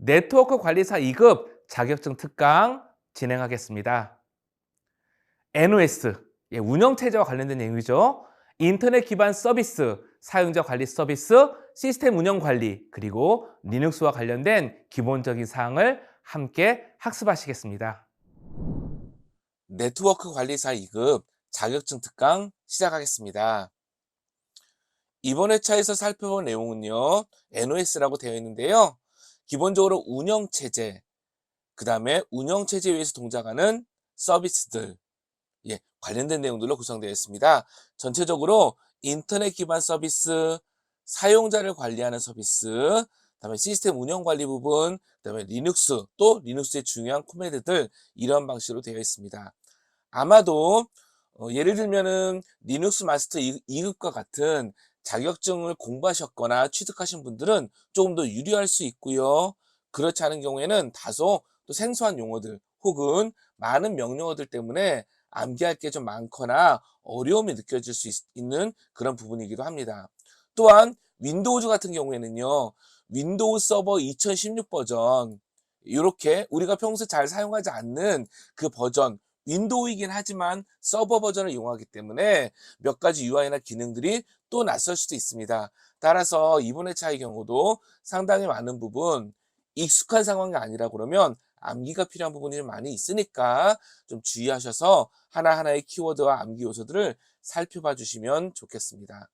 네트워크 관리사 2급 자격증 특강 진행하겠습니다. NOS, 운영체제와 관련된 내용이죠. 인터넷 기반 서비스, 사용자 관리 서비스, 시스템 운영 관리, 그리고 리눅스와 관련된 기본적인 사항을 함께 학습하시겠습니다. 네트워크 관리사 2급 자격증 특강 시작하겠습니다. 이번 회차에서 살펴볼 내용은요, NOS라고 되어 있는데요. 기본적으로 운영체제, 그 다음에 운영체제 위에서 동작하는 서비스들, 관련된 내용들로 구성되어 있습니다. 전체적으로 인터넷 기반 서비스, 사용자를 관리하는 서비스, 그다음에 시스템 운영 관리 부분, 그다음에 리눅스, 또 리눅스의 중요한 코맨드들 이런 방식으로 되어 있습니다. 아마도 예를 들면은 리눅스 마스터 2급과 같은 자격증을 공부하셨거나 취득하신 분들은 조금 더 유리할 수 있고요. 그렇지 않은 경우에는 다소 또 생소한 용어들 혹은 많은 명령어들 때문에 암기할 게 좀 많거나 어려움이 느껴질 수 있는 그런 부분이기도 합니다. 또한 윈도우즈 같은 경우에는요. 윈도우 서버 2016 버전 이렇게 우리가 평소에 잘 사용하지 않는 그 버전 윈도우이긴 하지만 서버 버전을 이용하기 때문에 몇 가지 UI나 기능들이 또 낯설 수도 있습니다. 따라서 이번 회차의 경우도 상당히 많은 부분 익숙한 상황이 아니라 그러면 암기가 필요한 부분이 좀 많이 있으니까 좀 주의하셔서 하나하나의 키워드와 암기 요소들을 살펴봐 주시면 좋겠습니다.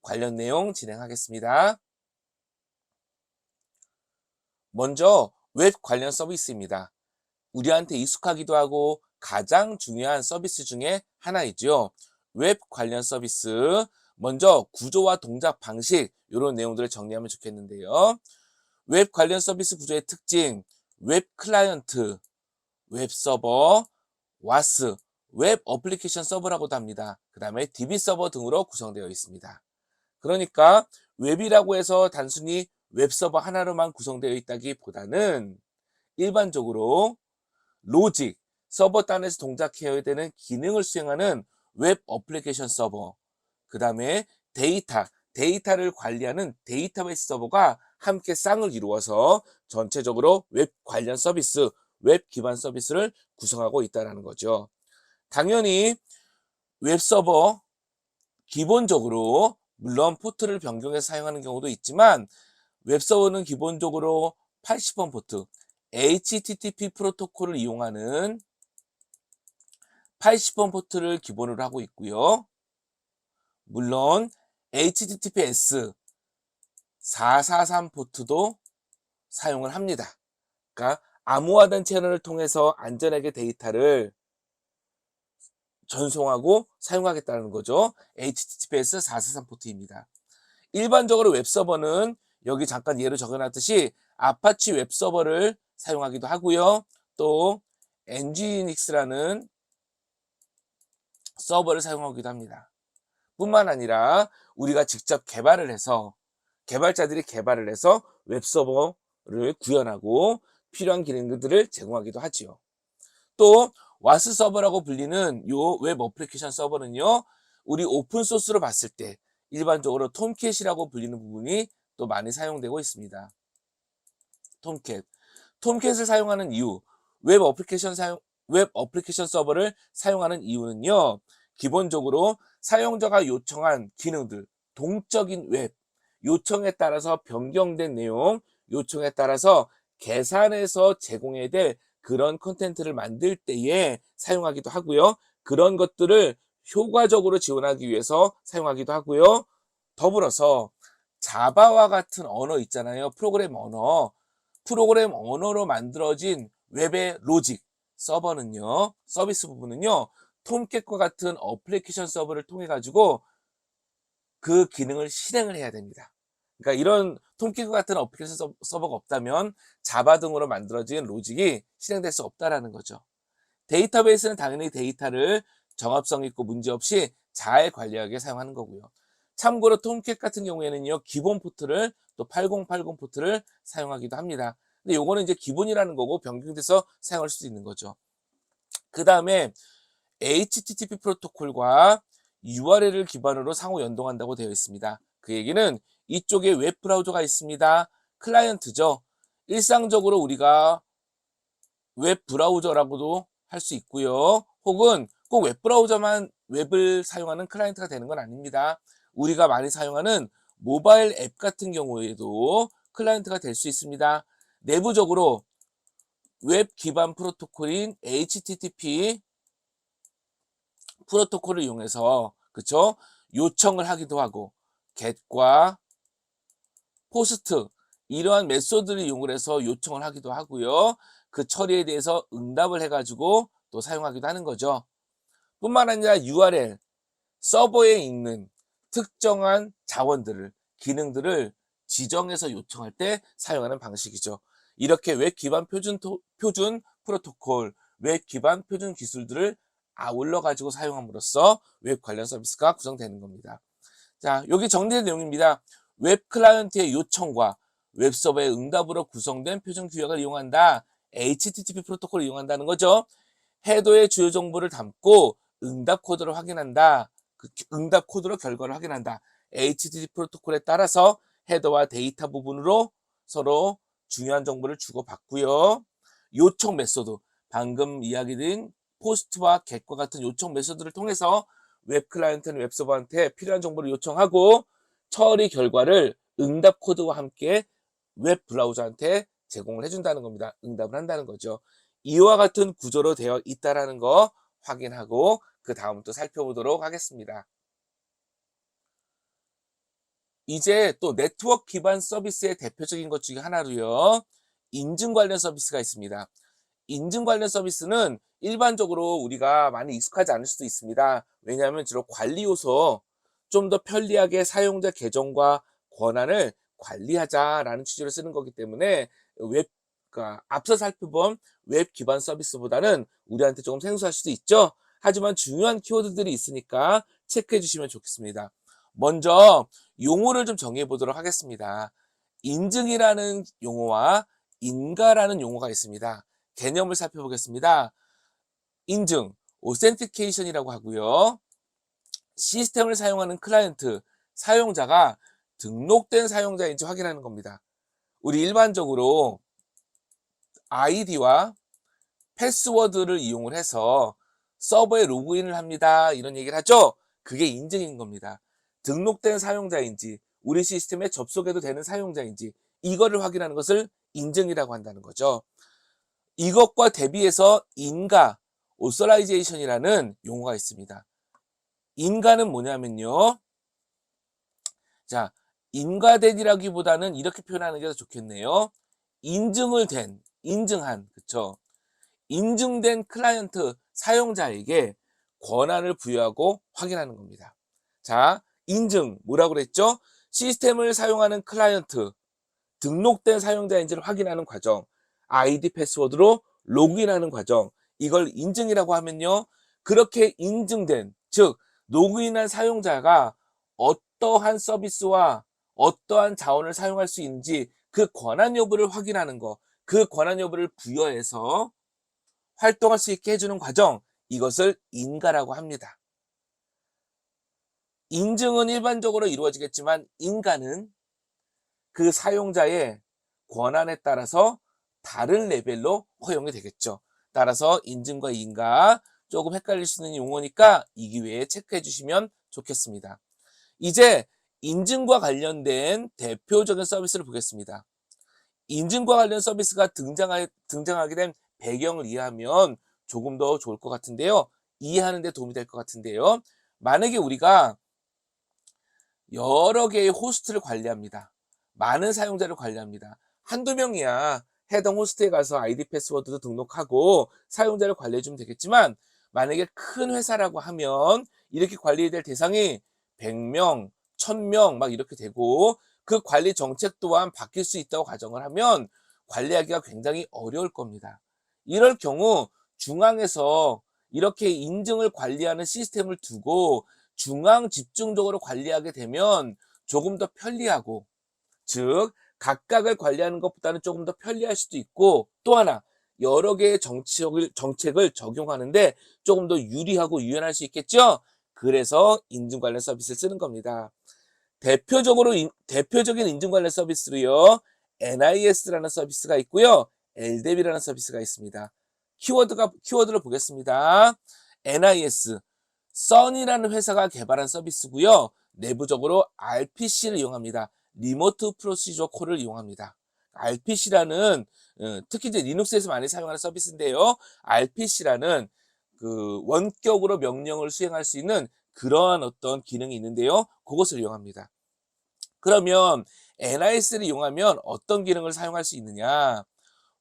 관련 내용 진행하겠습니다. 먼저 웹 관련 서비스입니다. 우리한테 익숙하기도 하고 가장 중요한 서비스 중에 하나이죠. 웹 관련 서비스. 먼저 구조와 동작 방식 이런 내용들을 정리하면 좋겠는데요. 웹 관련 서비스 구조의 특징, 웹 클라이언트, 웹 서버, 와스, 웹 어플리케이션 서버라고도 합니다. 그 다음에 DB 서버 등으로 구성되어 있습니다. 그러니까 웹이라고 해서 단순히 웹 서버 하나로만 구성되어 있다기보다는 일반적으로 로직, 서버 단에서 동작해야 되는 기능을 수행하는 웹 어플리케이션 서버, 그 다음에 데이터를 관리하는 데이터베이스 서버가 함께 쌍을 이루어서 전체적으로 웹 관련 서비스, 웹 기반 서비스를 구성하고 있다는 거죠. 당연히 웹 서버 기본적으로 물론 포트를 변경해서 사용하는 경우도 있지만 웹 서버는 기본적으로 80번 포트, HTTP 프로토콜을 이용하는 80번 포트를 기본으로 하고 있고요. 물론 HTTPS 443 포트도 사용을 합니다. 그러니까 암호화된 채널을 통해서 안전하게 데이터를 전송하고 사용하겠다는 거죠. HTTPS 443 포트입니다. 일반적으로 웹서버는 여기 잠깐 예로 적어놨듯이 아파치 웹서버를 사용하기도 하고요. 또 엔지닉스라는 서버를 사용하기도 합니다. 뿐만 아니라 우리가 직접 개발을 해서 개발자들이 개발을 해서 웹서버를 구현하고 필요한 기능들을 제공하기도 하지요. 또 와스 서버라고 불리는 요 웹 어플리케이션 서버는요. 우리 오픈 소스로 봤을 때 일반적으로 톰캣이라고 불리는 부분이 또 많이 사용되고 있습니다. 톰캣. 톰캣을 사용하는 이유, 웹 어플리케이션 서버를 사용하는 이유는요. 기본적으로 사용자가 요청한 기능들, 동적인 웹, 요청에 따라서 변경된 내용, 요청에 따라서 계산해서 제공해야 될 그런 콘텐츠를 만들 때에 사용하기도 하고요. 그런 것들을 효과적으로 지원하기 위해서 사용하기도 하고요. 더불어서 자바와 같은 언어 있잖아요. 프로그램 언어로 만들어진 웹의 로직 서비스 부분은요. 톰캣과 같은 어플리케이션 서버를 통해 가지고 그 기능을 실행을 해야 됩니다. 그러니까 이런 톰캣과 같은 어플리케이션 서버가 없다면 자바 등으로 만들어진 로직이 실행될 수 없다라는 거죠. 데이터베이스는 당연히 데이터를 정합성 있고 문제없이 잘 관리하게 사용하는 거고요. 참고로 톰캣 같은 경우에는요. 기본 포트를 또 8080 포트를 사용하기도 합니다. 근데 요거는 이제 기본이라는 거고 변경돼서 사용할 수도 있는 거죠. 그 다음에 HTTP 프로토콜과 URL을 기반으로 상호 연동한다고 되어 있습니다. 그 얘기는 이쪽에 웹 브라우저가 있습니다. 클라이언트죠. 일상적으로 우리가 웹 브라우저라고도 할 수 있고요. 혹은 꼭 웹 브라우저만 웹을 사용하는 클라이언트가 되는 건 아닙니다. 우리가 많이 사용하는 모바일 앱 같은 경우에도 클라이언트가 될 수 있습니다. 내부적으로 웹 기반 프로토콜인 HTTP 프로토콜을 이용해서 그쵸? 요청을 하기도 하고 get과 포스트 이러한 메소드를 이용을 해서 요청을 하기도 하고요. 그 처리에 대해서 응답을 해가지고 또 사용하기도 하는 거죠. 뿐만 아니라 URL, 서버에 있는 특정한 자원들을, 기능들을 지정해서 요청할 때 사용하는 방식이죠. 이렇게 웹 기반 표준 프로토콜, 웹 기반 표준 기술들을 아울러 가지고 사용함으로써 웹 관련 서비스가 구성되는 겁니다. 자, 여기 정리된 내용입니다. 웹 클라이언트의 요청과 웹 서버의 응답으로 구성된 표준 규약을 이용한다. HTTP 프로토콜을 이용한다는 거죠. 헤더의 주요 정보를 담고 응답 코드를 확인한다. 그 응답 코드로 결과를 확인한다. HTTP 프로토콜에 따라서 헤더와 데이터 부분으로 서로 중요한 정보를 주고받고요. 요청 메소드, 방금 이야기드린 포스트와 get과 같은 요청 메소드를 통해서 웹 클라이언트는 웹 서버한테 필요한 정보를 요청하고 처리 결과를 응답 코드와 함께 웹 브라우저한테 제공을 해준다는 겁니다. 응답을 한다는 거죠. 이와 같은 구조로 되어 있다는 거 확인하고 그 다음 또 살펴보도록 하겠습니다. 이제 또 네트워크 기반 서비스의 대표적인 것 중에 하나로요. 인증 관련 서비스가 있습니다. 인증 관련 서비스는 일반적으로 우리가 많이 익숙하지 않을 수도 있습니다. 왜냐하면 주로 관리 요소, 좀 더 편리하게 사용자 계정과 권한을 관리하자라는 취지로 쓰는 거기 때문에 그러니까 앞서 살펴본 웹 기반 서비스보다는 우리한테 조금 생소할 수도 있죠. 하지만 중요한 키워드들이 있으니까 체크해 주시면 좋겠습니다. 먼저 용어를 좀 정해 보도록 하겠습니다. 인증이라는 용어와 인가라는 용어가 있습니다. 개념을 살펴보겠습니다. 인증, authentication이라고 하고요. 시스템을 사용하는 클라이언트, 사용자가 등록된 사용자인지 확인하는 겁니다. 우리 일반적으로 아이디와 패스워드를 이용을 해서 서버에 로그인을 합니다. 이런 얘기를 하죠. 그게 인증인 겁니다. 등록된 사용자인지 우리 시스템에 접속해도 되는 사용자인지 이거를 확인하는 것을 인증이라고 한다는 거죠. 이것과 대비해서 인가, authorization이라는 용어가 있습니다. 인가는 뭐냐면요. 자, 인가된이라기보다는 이렇게 표현하는 게 더 좋겠네요. 인증을 된, 인증한, 그쵸? 인증된 클라이언트 사용자에게 권한을 부여하고 확인하는 겁니다. 자, 인증 뭐라고 그랬죠? 시스템을 사용하는 클라이언트, 등록된 사용자인지를 확인하는 과정, 아이디 패스워드로 로그인하는 과정, 이걸 인증이라고 하면요. 그렇게 인증된, 즉 로그인한 사용자가 어떠한 서비스와 어떠한 자원을 사용할 수 있는지 그 권한 여부를 확인하는 거, 그 권한 여부를 부여해서 활동할 수 있게 해주는 과정, 이것을 인가라고 합니다. 인증은 일반적으로 이루어지겠지만 인가는 그 사용자의 권한에 따라서 다른 레벨로 허용이 되겠죠. 따라서 인증과 인가 조금 헷갈릴 수 있는 용어니까 이 기회에 체크해 주시면 좋겠습니다. 이제 인증과 관련된 대표적인 서비스를 보겠습니다. 인증과 관련 서비스가 등장하게 된 배경을 이해하면 조금 더 좋을 것 같은데요. 이해하는 데 도움이 될 것 같은데요. 만약에 우리가 여러 개의 호스트를 관리합니다. 많은 사용자를 관리합니다. 한두 명이야 해당 호스트에 가서 아이디 패스워드도 등록하고 사용자를 관리해주면 되겠지만 만약에 큰 회사라고 하면 이렇게 관리해야 될 대상이 100명, 1000명 막 이렇게 되고 그 관리 정책 또한 바뀔 수 있다고 가정을 하면 관리하기가 굉장히 어려울 겁니다. 이럴 경우 중앙에서 이렇게 인증을 관리하는 시스템을 두고 중앙 집중적으로 관리하게 되면 조금 더 편리하고 즉 각각을 관리하는 것보다는 조금 더 편리할 수도 있고 또 하나 여러 개의 정책을 적용하는데 조금 더 유리하고 유연할 수 있겠죠. 그래서 인증 관련 서비스를 쓰는 겁니다. 대표적인 인증 관련 서비스로요. NIS라는 서비스가 있고요. LDAP이라는 서비스가 있습니다. 키워드를 보겠습니다. NIS, Sun이라는 회사가 개발한 서비스고요. 내부적으로 RPC를 이용합니다. 리모트 프로시저 콜을 이용합니다. RPC라는 특히 이제 리눅스에서 많이 사용하는 서비스인데요. RPC라는 그 원격으로 명령을 수행할 수 있는 그러한 어떤 기능이 있는데요. 그것을 이용합니다. 그러면 NIS를 이용하면 어떤 기능을 사용할 수 있느냐?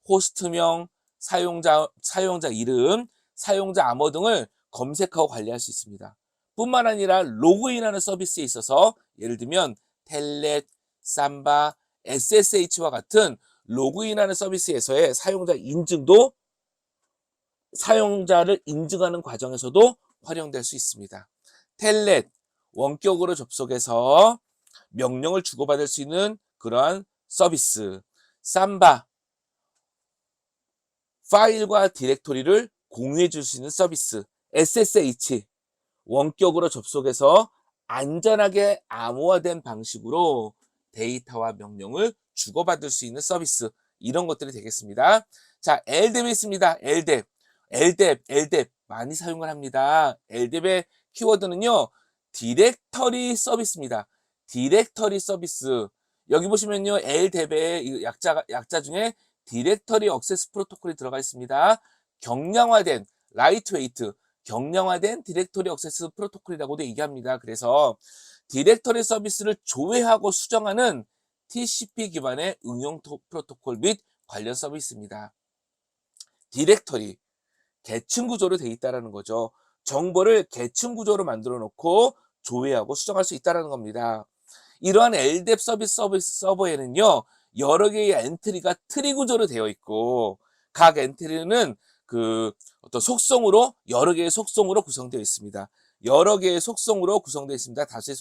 호스트명, 사용자 이름, 사용자 암호 등을 검색하고 관리할 수 있습니다. 뿐만 아니라 로그인하는 서비스에 있어서 예를 들면 텔넷, 삼바, SSH와 같은 로그인하는 서비스에서의 사용자 인증도 사용자를 인증하는 과정에서도 활용될 수 있습니다. 텔넷, 원격으로 접속해서 명령을 주고받을 수 있는 그러한 서비스. 삼바, 파일과 디렉토리를 공유해 줄 수 있는 서비스. SSH, 원격으로 접속해서 안전하게 암호화된 방식으로 데이터와 명령을 주고받을 수 있는 서비스. 이런 것들이 되겠습니다. 자, LDAP이 있습니다. LDAP 많이 사용을 합니다. LDAP의 키워드는요, 디렉터리 서비스입니다. 디렉터리 서비스. 여기 보시면요, LDAP의 약자 중에 디렉터리 액세스 프로토콜이 들어가 있습니다. 경량화된, 라이트웨이트, 경량화된 디렉터리 액세스 프로토콜이라고도 얘기합니다. 그래서 디렉터리 서비스를 조회하고 수정하는 TCP 기반의 응용 프로토콜 및 관련 서비스입니다. 디렉터리, 계층 구조로 되어 있다는 거죠. 정보를 계층 구조로 만들어 놓고 조회하고 수정할 수 있다는 겁니다. 이러한 LDAP 서비스 서버에는요, 여러 개의 엔트리가 트리 구조로 되어 있고, 각 엔트리는 그 어떤 속성으로, 여러 개의 속성으로 구성되어 있습니다. 여러 개의 속성으로 구성되어 있습니다. 다수의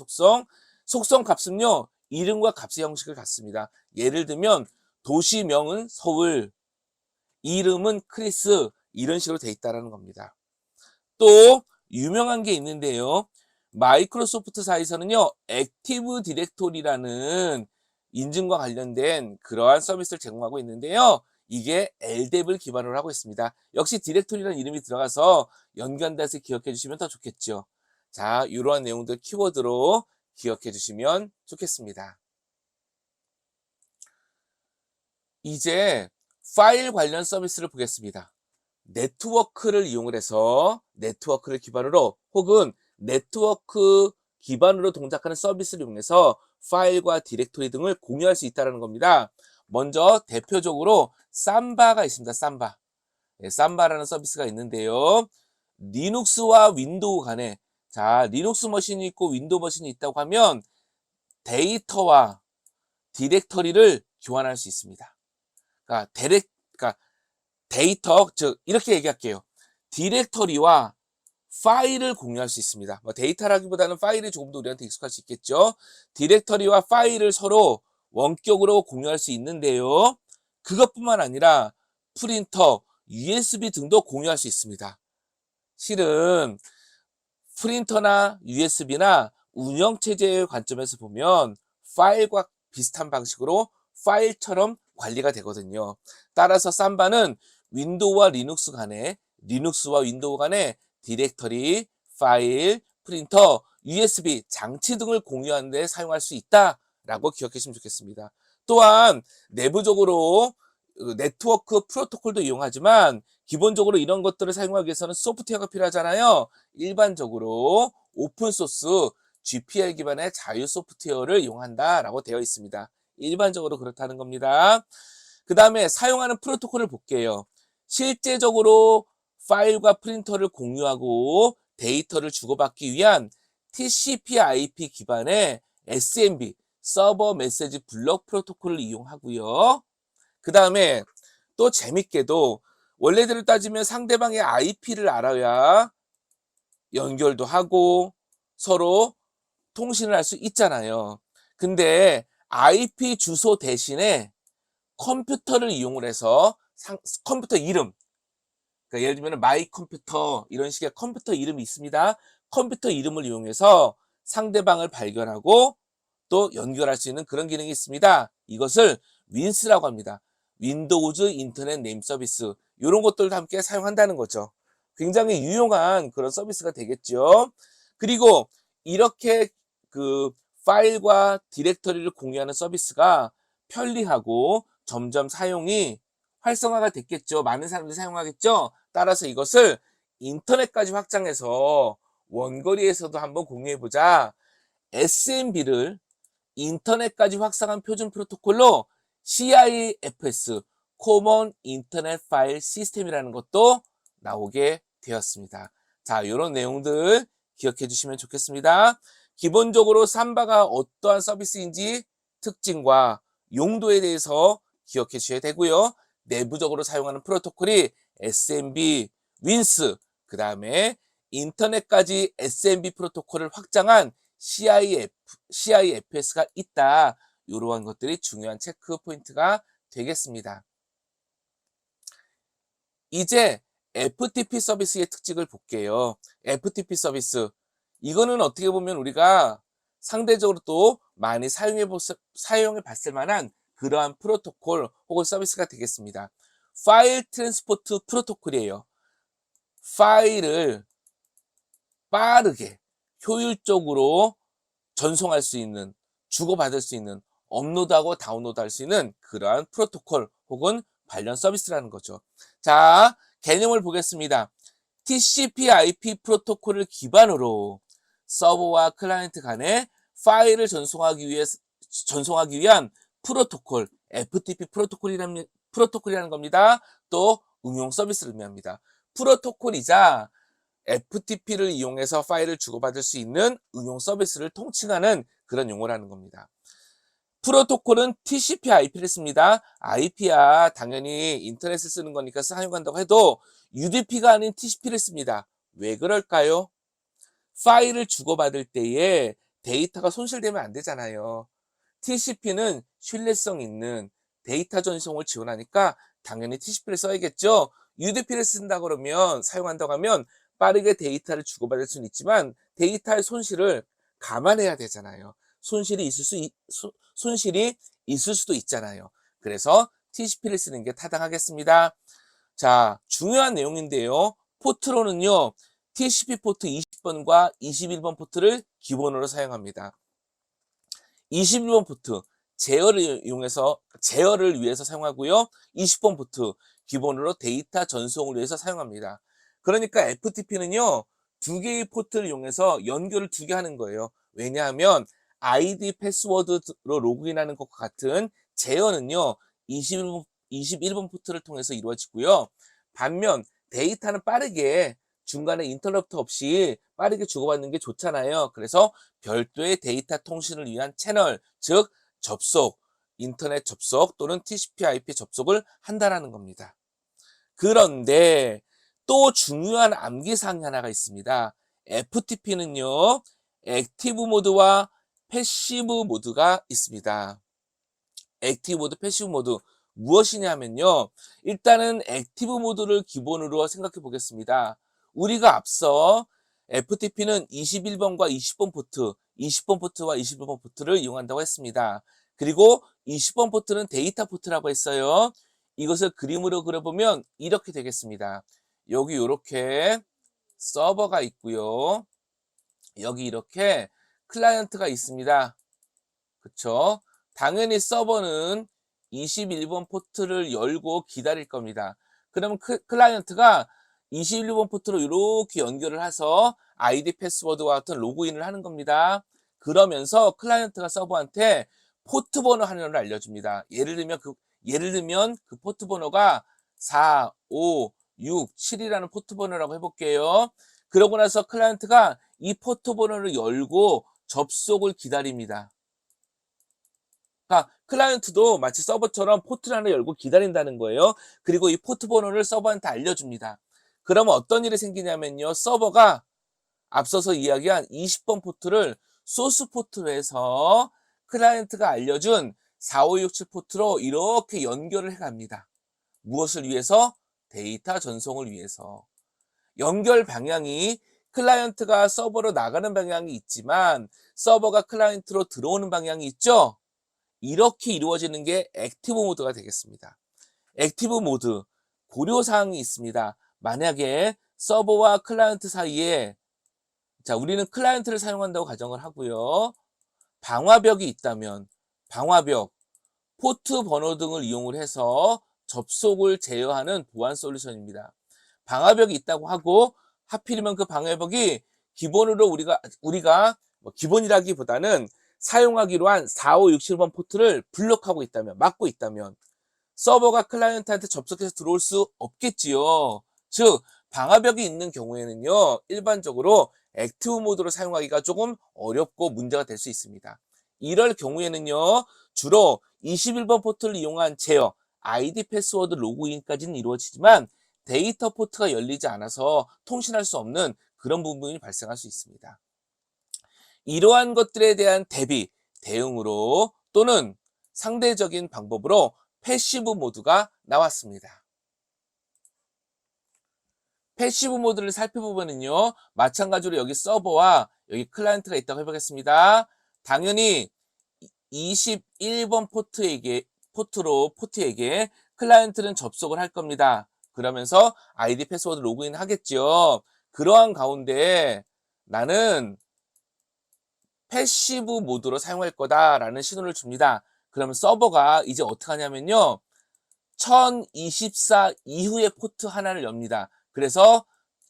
속성 값은요, 이름과 값의 형식을 갖습니다. 예를 들면, 도시명은 서울, 이름은 크리스, 이런 식으로 되어 있다는 겁니다. 또, 유명한 게 있는데요. 마이크로소프트사에서는요, 액티브 디렉토리라는 인증과 관련된 그러한 서비스를 제공하고 있는데요. 이게 LDAP을 기반으로 하고 있습니다. 역시 디렉토리라는 이름이 들어가서 연관돼서 기억해 주시면 더 좋겠죠. 자, 이러한 내용들 키워드로 기억해 주시면 좋겠습니다. 이제 파일 관련 서비스를 보겠습니다. 네트워크를 이용을 해서 네트워크를 기반으로 혹은 네트워크 기반으로 동작하는 서비스를 이용해서 파일과 디렉토리 등을 공유할 수 있다는 겁니다. 먼저 대표적으로 삼바가 있습니다. 삼바. 네, 삼바라는 서비스가 있는데요. 리눅스와 윈도우 간에, 자, 리눅스 머신이 있고 윈도우 머신이 있다고 하면 데이터와 디렉터리를 교환할 수 있습니다. 그러니까 데이터, 즉 이렇게 얘기할게요. 디렉터리와 파일을 공유할 수 있습니다. 데이터라기보다는 파일이 조금 더 우리한테 익숙할 수 있겠죠. 디렉터리와 파일을 서로 원격으로 공유할 수 있는데요. 그것뿐만 아니라 프린터, USB 등도 공유할 수 있습니다. 실은 프린터나 USB나 운영체제의 관점에서 보면 파일과 비슷한 방식으로 파일처럼 관리가 되거든요. 따라서 삼바는 윈도우와 리눅스 간에, 리눅스와 윈도우 간에 디렉터리, 파일, 프린터, USB, 장치 등을 공유하는 데 사용할 수 있다라고 기억해 주시면 좋겠습니다. 또한 내부적으로 네트워크 프로토콜도 이용하지만 기본적으로 이런 것들을 사용하기 위해서는 소프트웨어가 필요하잖아요. 일반적으로 오픈소스 GPL 기반의 자유 소프트웨어를 이용한다라고 되어 있습니다. 일반적으로 그렇다는 겁니다. 그 다음에 사용하는 프로토콜을 볼게요. 실제적으로 파일과 프린터를 공유하고 데이터를 주고받기 위한 TCP/IP 기반의 SMB, 서버 메시지 블록 프로토콜을 이용하고요. 그 다음에 또 재밌게도 원래대로 따지면 상대방의 IP를 알아야 연결도 하고 서로 통신을 할 수 있잖아요. 근데 IP 주소 대신에 컴퓨터를 이용을 해서 컴퓨터 이름, 그러니까 예를 들면 마이 컴퓨터 이런 식의 컴퓨터 이름이 있습니다. 컴퓨터 이름을 이용해서 상대방을 발견하고 또 연결할 수 있는 그런 기능이 있습니다. 이것을 윈스라고 합니다. 윈도우즈 인터넷 네임 서비스. 이런 것들도 함께 사용한다는 거죠. 굉장히 유용한 그런 서비스가 되겠죠. 그리고 이렇게 그 파일과 디렉터리를 공유하는 서비스가 편리하고 점점 사용이 활성화가 됐겠죠. 많은 사람들이 사용하겠죠. 따라서 이것을 인터넷까지 확장해서 원거리에서도 한번 공유해보자. SMB를 인터넷까지 확장한 표준 프로토콜로 CIFS, Common Internet File System이라는 것도 나오게 되었습니다. 자, 이런 내용들 기억해 주시면 좋겠습니다. 기본적으로 삼바가 어떠한 서비스인지 특징과 용도에 대해서 기억해 주셔야 되고요. 내부적으로 사용하는 프로토콜이 SMB, 윈스, 그 다음에 인터넷까지 SMB 프로토콜을 확장한 CIFS가 있다. 이러한 것들이 중요한 체크 포인트가 되겠습니다. 이제 FTP 서비스의 특징을 볼게요. FTP 서비스. 이거는 어떻게 보면 우리가 상대적으로 또 많이 사용해 봤을 만한 그러한 프로토콜 혹은 서비스가 되겠습니다. 파일 트랜스포트 프로토콜이에요. 파일을 빠르게 효율적으로 전송할 수 있는, 주고받을 수 있는, 업로드하고 다운로드할 수 있는 그러한 프로토콜 혹은 관련 서비스라는 거죠. 자, 개념을 보겠습니다. TCP/IP 프로토콜을 기반으로 서버와 클라이언트 간에 파일을 전송하기 위한 프로토콜, FTP 프로토콜이라는 겁니다. 또 응용 서비스를 의미합니다. 프로토콜이자 FTP를 이용해서 파일을 주고받을 수 있는 응용 서비스를 통칭하는 그런 용어라는 겁니다. 프로토콜은 TCP/IP를 씁니다. IP야 당연히 인터넷을 쓰는 거니까 사용한다고 해도 UDP가 아닌 TCP를 씁니다. 왜 그럴까요? 파일을 주고받을 때에 데이터가 손실되면 안 되잖아요. TCP는 신뢰성 있는 데이터 전송을 지원하니까 당연히 TCP를 써야겠죠. UDP를 쓴다 그러면 사용한다고 하면 빠르게 데이터를 주고받을 수는 있지만 데이터의 손실을 감안해야 되잖아요. 손실이 있을 수도 있잖아요. 그래서 TCP를 쓰는 게 타당하겠습니다. 자, 중요한 내용인데요. 포트로는요, TCP 포트 20번과 21번 포트를 기본으로 사용합니다. 21번 포트, 제어를 위해서 사용하고요. 20번 포트, 기본으로 데이터 전송을 위해서 사용합니다. 그러니까 FTP는요, 두 개의 포트를 이용해서 연결을 두 개 하는 거예요. 왜냐하면 아이디 패스워드로 로그인하는 것과 같은 제어는요, 21번 포트를 통해서 이루어지고요. 반면 데이터는 빠르게 중간에 인터럽트 없이 빠르게 주고받는 게 좋잖아요. 그래서 별도의 데이터 통신을 위한 채널, 즉 접속, 인터넷 접속 또는 TCP/IP 접속을 한다라는 겁니다. 그런데 또 중요한 암기사항이 하나가 있습니다. FTP는요, 액티브 모드와 패시브 모드가 있습니다. 액티브 모드, 패시브 모드 무엇이냐면요. 일단은 액티브 모드를 기본으로 생각해 보겠습니다. 우리가 앞서 FTP는 21번과 20번 포트, 20번 포트와 21번 포트를 이용한다고 했습니다. 그리고 20번 포트는 데이터 포트라고 했어요. 이것을 그림으로 그려보면 이렇게 되겠습니다. 여기 이렇게 서버가 있고요. 여기 이렇게 클라이언트가 있습니다. 그쵸? 당연히 서버는 21번 포트를 열고 기다릴 겁니다. 그러면 클라이언트가 21번 포트로 이렇게 연결을 해서 아이디 패스워드와 같은 로그인을 하는 겁니다. 그러면서 클라이언트가 서버한테 포트 번호 하나를 알려줍니다. 예를 들면 그 포트 번호가 4, 5, 6, 7이라는 포트 번호라고 해볼게요. 그러고 나서 클라이언트가 이 포트 번호를 열고 접속을 기다립니다. 그러니까 클라이언트도 마치 서버처럼 포트를 하나 열고 기다린다는 거예요. 그리고 이 포트 번호를 서버한테 알려줍니다. 그러면 어떤 일이 생기냐면요. 서버가 앞서서 이야기한 20번 포트를 소스 포트로 해서 클라이언트가 알려준 4567 포트로 이렇게 연결을 해갑니다. 무엇을 위해서? 데이터 전송을 위해서. 연결 방향이 클라이언트가 서버로 나가는 방향이 있지만 서버가 클라이언트로 들어오는 방향이 있죠? 이렇게 이루어지는 게 액티브 모드가 되겠습니다. 액티브 모드, 고려사항이 있습니다. 만약에 서버와 클라이언트 사이에, 자, 우리는 클라이언트를 사용한다고 가정을 하고요. 방화벽이 있다면, 방화벽, 포트 번호 등을 이용을 해서 접속을 제어하는 보안 솔루션입니다. 방화벽이 있다고 하고, 하필이면 그 방화벽이 기본으로 우리가 뭐 기본이라기보다는 사용하기로 한 4, 5, 6, 7번 포트를 블록하고 있다면, 막고 있다면, 서버가 클라이언트한테 접속해서 들어올 수 없겠지요. 즉, 방화벽이 있는 경우에는요, 일반적으로 액티브 모드로 사용하기가 조금 어렵고 문제가 될 수 있습니다. 이럴 경우에는요, 주로 21번 포트를 이용한 제어, 아이디 패스워드 로그인까지는 이루어지지만 데이터 포트가 열리지 않아서 통신할 수 없는 그런 부분이 발생할 수 있습니다. 이러한 것들에 대한 대응으로 또는 상대적인 방법으로 패시브 모드가 나왔습니다. 패시브 모드를 살펴보면요, 마찬가지로 여기 서버와 여기 클라이언트가 있다고 해보겠습니다. 당연히 21번 포트에게 클라이언트는 접속을 할 겁니다. 그러면서 아이디 패스워드 로그인 하겠죠. 그러한 가운데 나는 패시브 모드로 사용할 거다라는 신호를 줍니다. 그러면 서버가 이제 어떻게 하냐면요, 1024 이후에 포트 하나를 엽니다. 그래서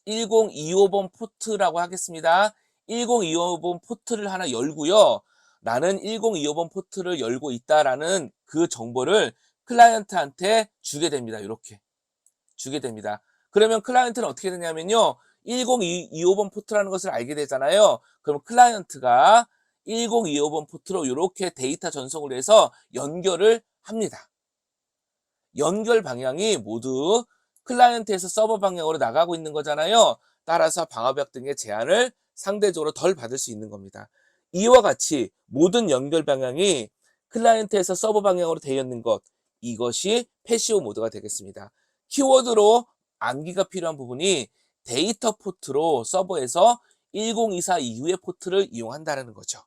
1025번 포트라고 하겠습니다. 1025번 포트를 하나 열고요. 나는 1025번 포트를 열고 있다라는 그 정보를 클라이언트한테 주게 됩니다. 이렇게 주게 됩니다. 그러면 클라이언트는 어떻게 되냐면요, 1025번 포트라는 것을 알게 되잖아요. 그럼 클라이언트가 1025번 포트로 이렇게 데이터 전송을 해서 연결을 합니다. 연결 방향이 모두 클라이언트에서 서버 방향으로 나가고 있는 거잖아요. 따라서 방화벽 등의 제한을 상대적으로 덜 받을 수 있는 겁니다. 이와 같이 모든 연결 방향이 클라이언트에서 서버 방향으로 되어 있는 것, 이것이 패시브 모드가 되겠습니다. 키워드로 암기가 필요한 부분이 데이터 포트로 서버에서 1024 이후의 포트를 이용한다는 거죠.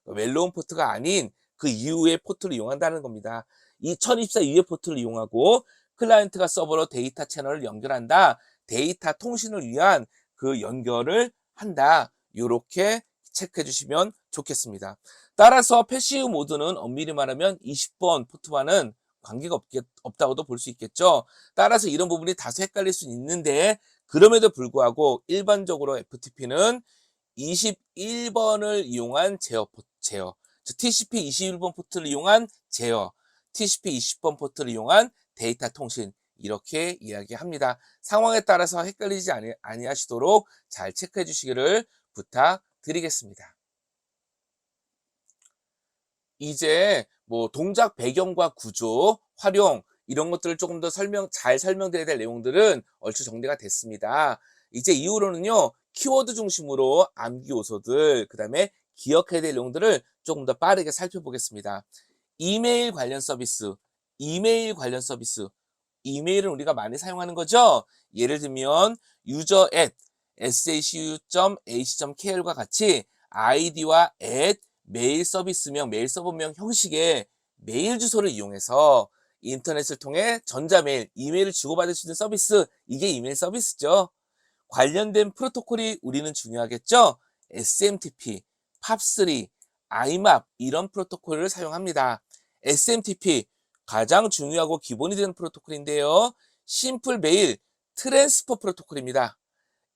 웰로운 포트가 아닌 그 이후의 포트를 이용한다는 겁니다. 이 1024 이후의 포트를 이용하고 클라이언트가 서버로 데이터 채널을 연결한다. 데이터 통신을 위한 그 연결을 한다. 이렇게 체크해 주시면 좋겠습니다. 따라서 패시브 모드는 엄밀히 말하면 20번 포트와는 관계가 없다고도 볼 수 있겠죠. 따라서 이런 부분이 다소 헷갈릴 수 있는데, 그럼에도 불구하고 일반적으로 FTP는 21번을 이용한 제어, 즉 TCP 21번 포트를 이용한 제어, TCP 20번 포트를 이용한 데이터 통신, 이렇게 이야기합니다. 상황에 따라서 헷갈리지 아니하시도록 잘 체크해 주시기를 부탁드리겠습니다. 이제 뭐 동작 배경과 구조, 활용, 이런 것들을 조금 더 잘 설명드려야 될 내용들은 얼추 정리가 됐습니다. 이제 이후로는요, 키워드 중심으로 암기 요소들, 그 다음에 기억해야 될 내용들을 조금 더 빠르게 살펴보겠습니다. 이메일 관련 서비스, 이메일은 우리가 많이 사용하는 거죠. 예를 들면 user at sacu.ac.kr과 같이 아이디와 at 메일 서비스명, 메일 서버명 형식의 메일 주소를 이용해서 인터넷을 통해 전자메일, 이메일을 주고받을 수 있는 서비스, 이게 이메일 서비스죠. 관련된 프로토콜이 우리는 중요하겠죠. SMTP, POP3, IMAP 이런 프로토콜을 사용합니다. SMTP 가장 중요하고 기본이 되는 프로토콜인데요. 심플 메일 트랜스퍼 프로토콜입니다.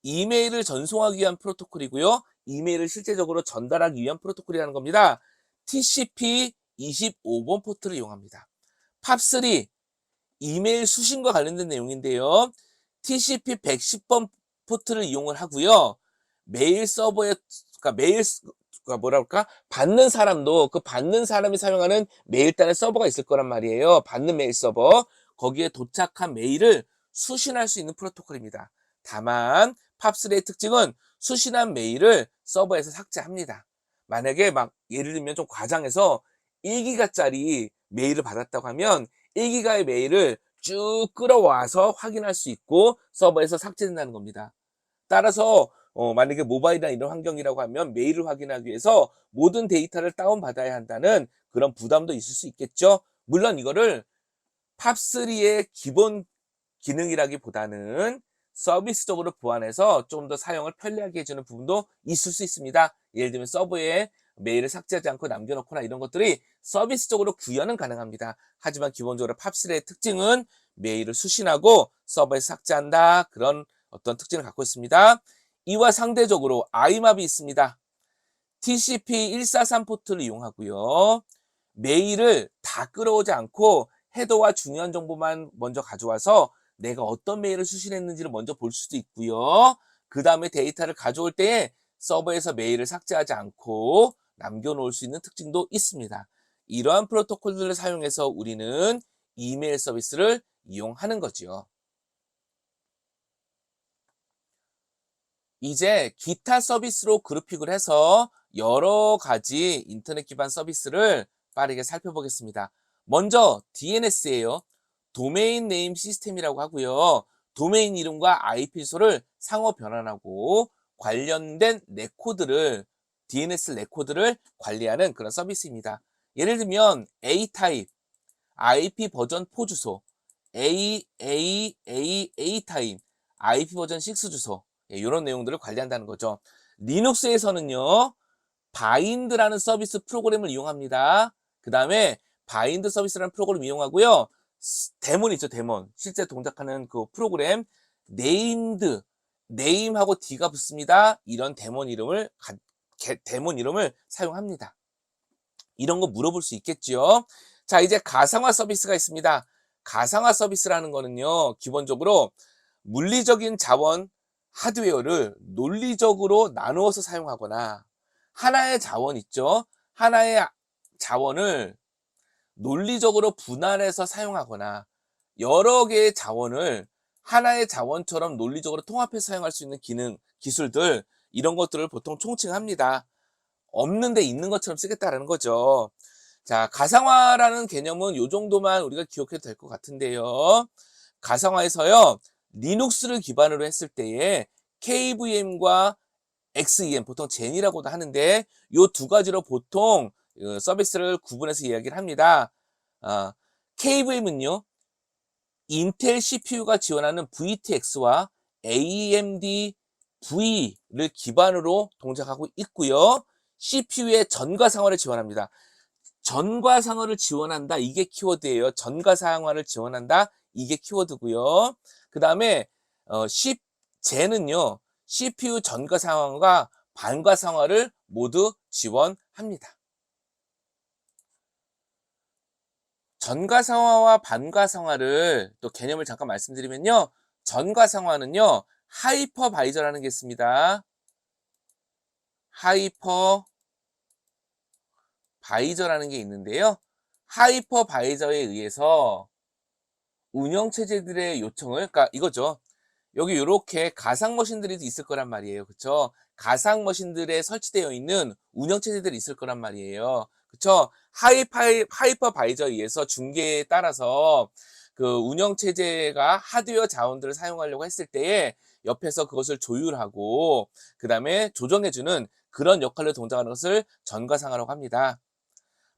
이메일을 전송하기 위한 프로토콜이고요. 이메일을 실제적으로 전달하기 위한 프로토콜이라는 겁니다. TCP 25번 포트를 이용합니다. POP3 이메일 수신과 관련된 내용인데요. TCP 110번 포트를 이용을 하고요. 메일 서버에, 받는 사람도 그 받는 사람이 사용하는 메일단의 서버가 있을 거란 말이에요. 받는 메일 서버. 거기에 도착한 메일을 수신할 수 있는 프로토콜입니다. 다만 팝3의 특징은 수신한 메일을 서버에서 삭제합니다. 만약에 예를 들면 좀 과장해서 1기가짜리 메일을 받았다고 하면 1기가의 메일을 쭉 끌어와서 확인할 수 있고 서버에서 삭제된다는 겁니다. 따라서 만약에 모바일이나 이런 환경이라고 하면 메일을 확인하기 위해서 모든 데이터를 다운받아야 한다는 그런 부담도 있을 수 있겠죠. 물론 이거를 팝3의 기본 기능이라기보다는 서비스적으로 보완해서 좀 더 사용을 편리하게 해주는 부분도 있을 수 있습니다. 예를 들면 서버에 메일을 삭제하지 않고 남겨놓거나 이런 것들이 서비스적으로 구현은 가능합니다. 하지만 기본적으로 팝3의 특징은 메일을 수신하고 서버에서 삭제한다. 그런 어떤 특징을 갖고 있습니다. 이와 상대적으로 아이맙이 있습니다. TCP143 포트를 이용하고요. 메일을 다 끌어오지 않고 헤더와 중요한 정보만 먼저 가져와서 내가 어떤 메일을 수신했는지를 먼저 볼 수도 있고요. 그 다음에 데이터를 가져올 때에 서버에서 메일을 삭제하지 않고 남겨놓을 수 있는 특징도 있습니다. 이러한 프로토콜들을 사용해서 우리는 이메일 서비스를 이용하는 거지요. 이제 기타 서비스로 그룹핑을 해서 여러 가지 인터넷 기반 서비스를 빠르게 살펴보겠습니다. 먼저 DNS예요. 도메인 네임 시스템이라고 하고요. 도메인 이름과 IP 주소를 상호 변환하고 관련된 레코드를 DNS 레코드를 관리하는 그런 서비스입니다. 예를 들면 A 타입, IP 버전 4 주소, A 타입, IP 버전 6 주소 이런 내용들을 관리한다는 거죠. 리눅스에서는요. 바인드라는 서비스 프로그램을 이용합니다. 그 다음에 바인드 서비스라는 프로그램을 이용하고요. 데몬 있죠, 데몬. 실제 동작하는 그 프로그램 네임드, 네임하고 D가 붙습니다. 이런 데몬 이름을 사용합니다. 이런 거 물어볼 수 있겠지요. 자, 이제 가상화 서비스가 있습니다. 가상화 서비스라는 거는요, 기본적으로 물리적인 자원, 하드웨어를 논리적으로 나누어서 사용하거나 하나의 자원 있죠. 하나의 자원을 논리적으로 분할해서 사용하거나 여러 개의 자원을 하나의 자원처럼 논리적으로 통합해서 사용할 수 있는 기술들 이런 것들을 보통 총칭합니다. 없는데 있는 것처럼 쓰겠다라는 거죠. 자, 가상화라는 개념은 이 정도만 우리가 기억해도 될 것 같은데요. 가상화에서요. 리눅스를 기반으로 했을 때에 KVM과 XEM, 보통 젠이라고도 하는데 이 두 가지로 보통 서비스를 구분해서 이야기를 합니다. KVM은요. 인텔 CPU가 지원하는 VTX와 AMD V를 기반으로 동작하고 있고요. CPU의 전가상화를 지원합니다. 전가상화를 지원한다. 이게 키워드예요. 전가상화를 지원한다. 이게 키워드고요. 그 다음에 젠은요. CPU 전가상화와 반가상화를 모두 지원합니다. 전가상화와 반가상화를 또 개념을 잠깐 말씀드리면요. 전가상화는요. 하이퍼바이저라는 게 있습니다. 하이퍼바이저라는 게 있는데요. 하이퍼바이저에 의해서 운영체제들의 요청을, 그러니까 이거죠. 여기 이렇게 가상머신들이 있을 거란 말이에요. 그쵸? 가상머신들에 설치되어 있는 운영체제들이 있을 거란 말이에요. 그쵸? 하이퍼바이저에 의해서 중계에 따라서 그 운영체제가 하드웨어 자원들을 사용하려고 했을 때에 옆에서 그것을 조율하고 그 다음에 조정해주는 그런 역할을 동작하는 것을 전가상화라고 합니다.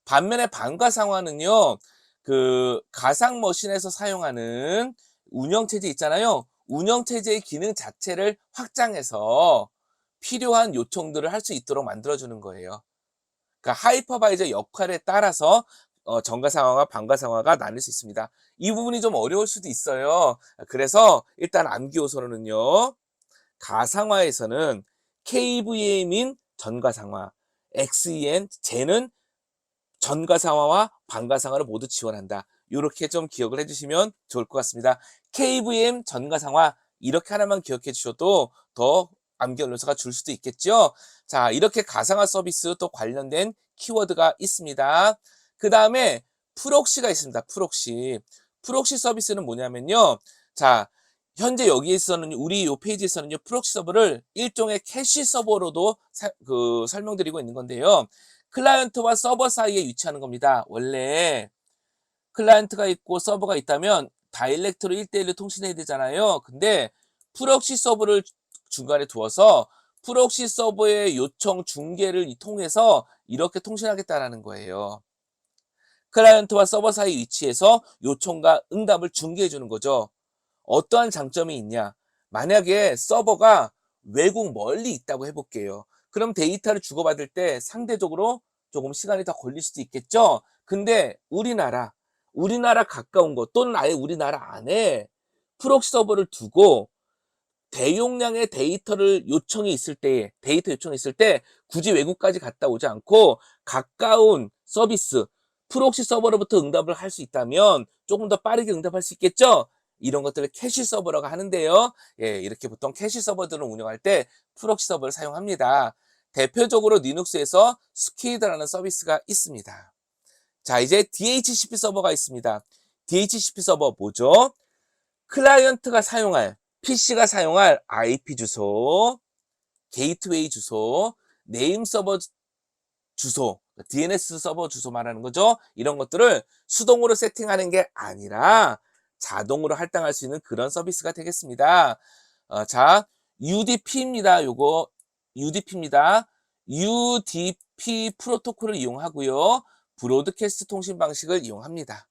반면에 반가상화는요, 그 가상머신에서 사용하는 운영체제 있잖아요. 운영체제의 기능 자체를 확장해서 필요한 요청들을 할 수 있도록 만들어주는 거예요. 그러니까 하이퍼바이저 역할에 따라서 전가상화와 반가상화가 나뉠 수 있습니다. 이 부분이 좀 어려울 수도 있어요. 그래서 일단 암기 요소로는요. 가상화에서는 KVM인 전가상화, XEN, 젠은 전가상화와 반가상화를 모두 지원한다. 이렇게 좀 기억을 해주시면 좋을 것 같습니다. KVM 전가상화 이렇게 하나만 기억해 주셔도 더 암기 연료수가 줄 수도 있겠죠. 자, 이렇게 가상화 서비스 또 관련된 키워드가 있습니다. 그 다음에 프록시가 있습니다. 프록시 서비스는 뭐냐면요. 자, 현재 여기에서는 우리 이 페이지에서는요. 프록시 서버를 일종의 캐시 서버로도 설명드리고 있는 건데요. 클라이언트와 서버 사이에 위치하는 겁니다. 원래 클라이언트가 있고 서버가 있다면 다이렉트로 1대1로 통신해야 되잖아요. 근데 프록시 서버를 중간에 두어서 프록시 서버의 요청 중계를 통해서 이렇게 통신하겠다라는 거예요. 클라이언트와 서버 사이 위치에서 요청과 응답을 중개해 주는 거죠. 어떠한 장점이 있냐? 만약에 서버가 외국 멀리 있다고 해볼게요. 그럼 데이터를 주고받을 때 상대적으로 조금 시간이 더 걸릴 수도 있겠죠? 근데 우리나라 가까운 곳 또는 아예 우리나라 안에 프록시 서버를 두고 대용량의 데이터를 요청이 있을 때, 데이터 요청이 있을 때 굳이 외국까지 갔다 오지 않고 가까운 서비스, 프록시 서버로부터 응답을 할 수 있다면 조금 더 빠르게 응답할 수 있겠죠? 이런 것들을 캐시 서버라고 하는데요. 예, 이렇게 보통 캐시 서버들을 운영할 때 프록시 서버를 사용합니다. 대표적으로 리눅스에서 스퀴드라는 서비스가 있습니다. 자, 이제 DHCP 서버가 있습니다. DHCP 서버 뭐죠? 클라이언트가 사용할, PC가 사용할 IP 주소, 게이트웨이 주소, 네임 서버 주소, DNS 서버 주소 말하는 거죠. 이런 것들을 수동으로 세팅하는 게 아니라 자동으로 할당할 수 있는 그런 서비스가 되겠습니다. 자, UDP입니다. 요거 UDP입니다. UDP 프로토콜을 이용하고요. 브로드캐스트 통신 방식을 이용합니다.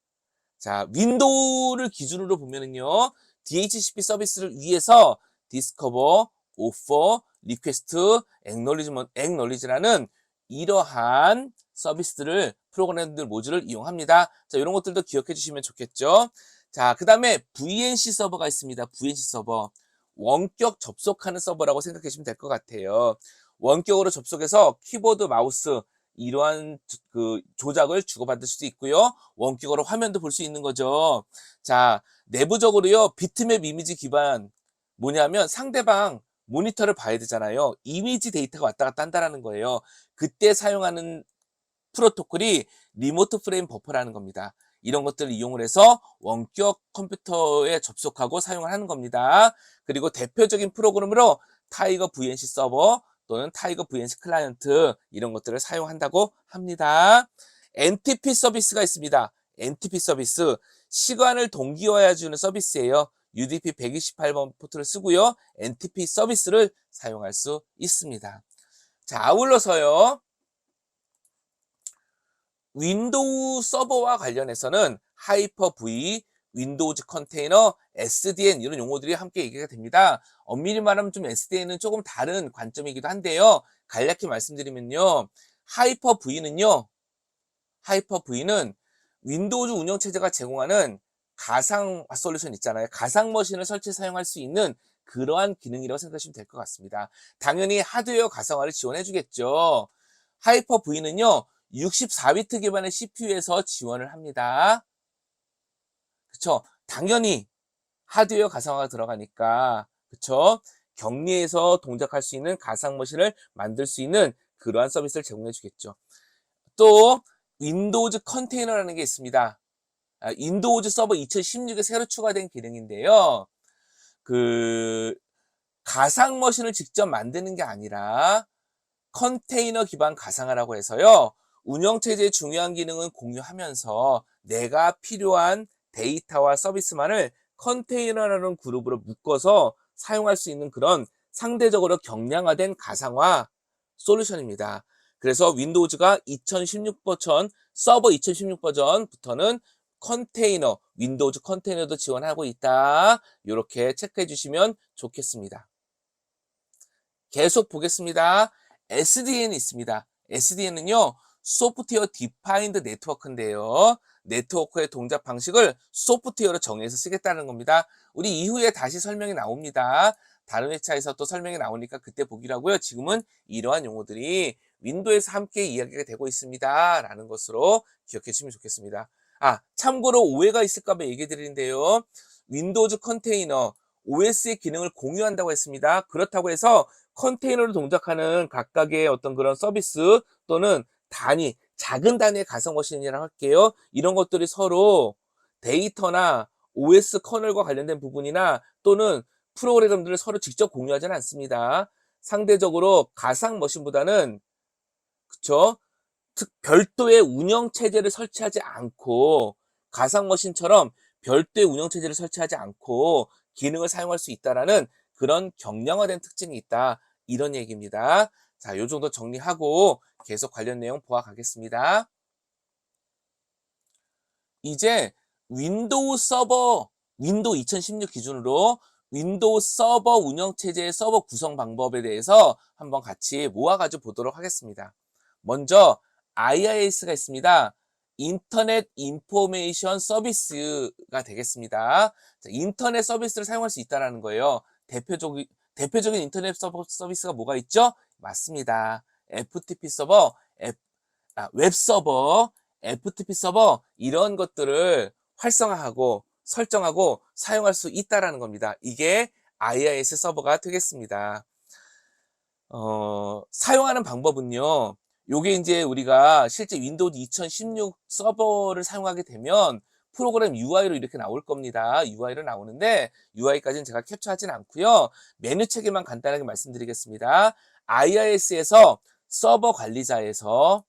자, 윈도우를 기준으로 보면은요, DHCP 서비스를 위해서 디스커버, 오퍼, 리퀘스트, 액놀리지라는 이러한 서비스들을 프로그램들 모듈을 이용합니다. 자, 이런 것들도 기억해 주시면 좋겠죠. 자, 그 다음에 VNC 서버가 있습니다. VNC 서버. 원격 접속하는 서버라고 생각해 주시면 될 것 같아요. 원격으로 접속해서 키보드, 마우스, 이러한 그 조작을 주고받을 수도 있고요. 원격으로 화면도 볼 수 있는 거죠. 자, 내부적으로요. 비트맵 이미지 기반 뭐냐면 상대방 모니터를 봐야 되잖아요. 이미지 데이터가 왔다 갔다 한다는 거예요. 그때 사용하는 프로토콜이 리모트 프레임 버퍼라는 겁니다. 이런 것들을 이용을 해서 원격 컴퓨터에 접속하고 사용을 하는 겁니다. 그리고 대표적인 프로그램으로 타이거 VNC 서버 또는 타이거 VNC 클라이언트 이런 것들을 사용한다고 합니다. NTP 서비스가 있습니다. NTP 서비스 시간을 동기화해주는 서비스예요. UDP 128번 포트를 쓰고요. NTP 서비스를 사용할 수 있습니다. 자, 아울러서요. 윈도우 서버와 관련해서는 하이퍼-V, 윈도우즈 컨테이너, SDN 이런 용어들이 함께 얘기가 됩니다. 엄밀히 말하면 좀 SDN은 조금 다른 관점이기도 한데요. 간략히 말씀드리면요. 하이퍼V는 윈도우즈 운영체제가 제공하는 가상 솔루션 있잖아요. 가상 머신을 설치 사용할 수 있는 그러한 기능이라고 생각하시면 될 것 같습니다. 당연히 하드웨어 가상화를 지원해 주겠죠. 하이퍼V는요. 64비트 기반의 CPU에서 지원을 합니다. 그쵸? 당연히 하드웨어 가상화가 들어가니까, 그쵸? 격리해서 동작할 수 있는 가상 머신을 만들 수 있는 그러한 서비스를 제공해 주겠죠. 또 윈도우즈 컨테이너라는 게 있습니다. 윈도우즈 서버 2016에 새로 추가된 기능인데요. 그 가상 머신을 직접 만드는 게 아니라 컨테이너 기반 가상화라고 해서요. 운영체제의 중요한 기능은 공유하면서 내가 필요한 데이터와 서비스만을 컨테이너라는 그룹으로 묶어서 사용할 수 있는 그런 상대적으로 경량화된 가상화 솔루션입니다. 그래서 윈도우즈가 2016 버전, 서버 2016 버전부터는 컨테이너, 윈도우즈 컨테이너도 지원하고 있다. 이렇게 체크해 주시면 좋겠습니다. 계속 보겠습니다. SDN이 있습니다. SDN은요, 소프트웨어 디파인드 네트워크인데요. 네트워크의 동작 방식을 소프트웨어로 정해서 쓰겠다는 겁니다. 우리 이후에 다시 설명이 나옵니다. 다른 회차에서 또 설명이 나오니까 그때 보기로 하고요. 지금은 이러한 용어들이 윈도우에서 함께 이야기가 되고 있습니다. 라는 것으로 기억해 주시면 좋겠습니다. 참고로 오해가 있을까 봐 얘기 드리는데요. 윈도우즈 컨테이너, OS의 기능을 공유한다고 했습니다. 그렇다고 해서 컨테이너를 동작하는 각각의 어떤 그런 서비스 또는 단위, 작은 단위의 가상 머신이라고 할게요. 이런 것들이 서로 데이터나 OS 커널과 관련된 부분이나 또는 프로그램들을 서로 직접 공유하지는 않습니다. 상대적으로 가상 머신보다는 그쵸? 별도의 운영 체제를 설치하지 않고 가상 머신처럼 별도의 운영 체제를 설치하지 않고 기능을 사용할 수 있다라는 그런 경량화된 특징이 있다. 이런 얘기입니다. 자, 요 정도 정리하고 계속 관련 내용 보아 가겠습니다. 이제 윈도우 2016 기준으로 윈도우 서버 운영체제의 서버 구성 방법에 대해서 한번 같이 모아가지고 보도록 하겠습니다. 먼저 IIS가 있습니다. 인터넷 인포메이션 서비스가 되겠습니다. 자, 인터넷 서비스를 사용할 수 있다는 거예요. 대표적인 인터넷 서비스가 뭐가 있죠? 맞습니다. FTP 서버, 웹 서버, FTP 서버 이런 것들을 활성화하고 설정하고 사용할 수 있다라는 겁니다. 이게 IIS 서버가 되겠습니다. 사용하는 방법은요. 요게 이제 우리가 실제 윈도우 2016 서버를 사용하게 되면 프로그램 UI로 이렇게 나올 겁니다. UI로 나오는데 UI까지는 제가 캡처하진 않고요. 메뉴 체계만 간단하게 말씀드리겠습니다. IIS에서 서버 관리자에서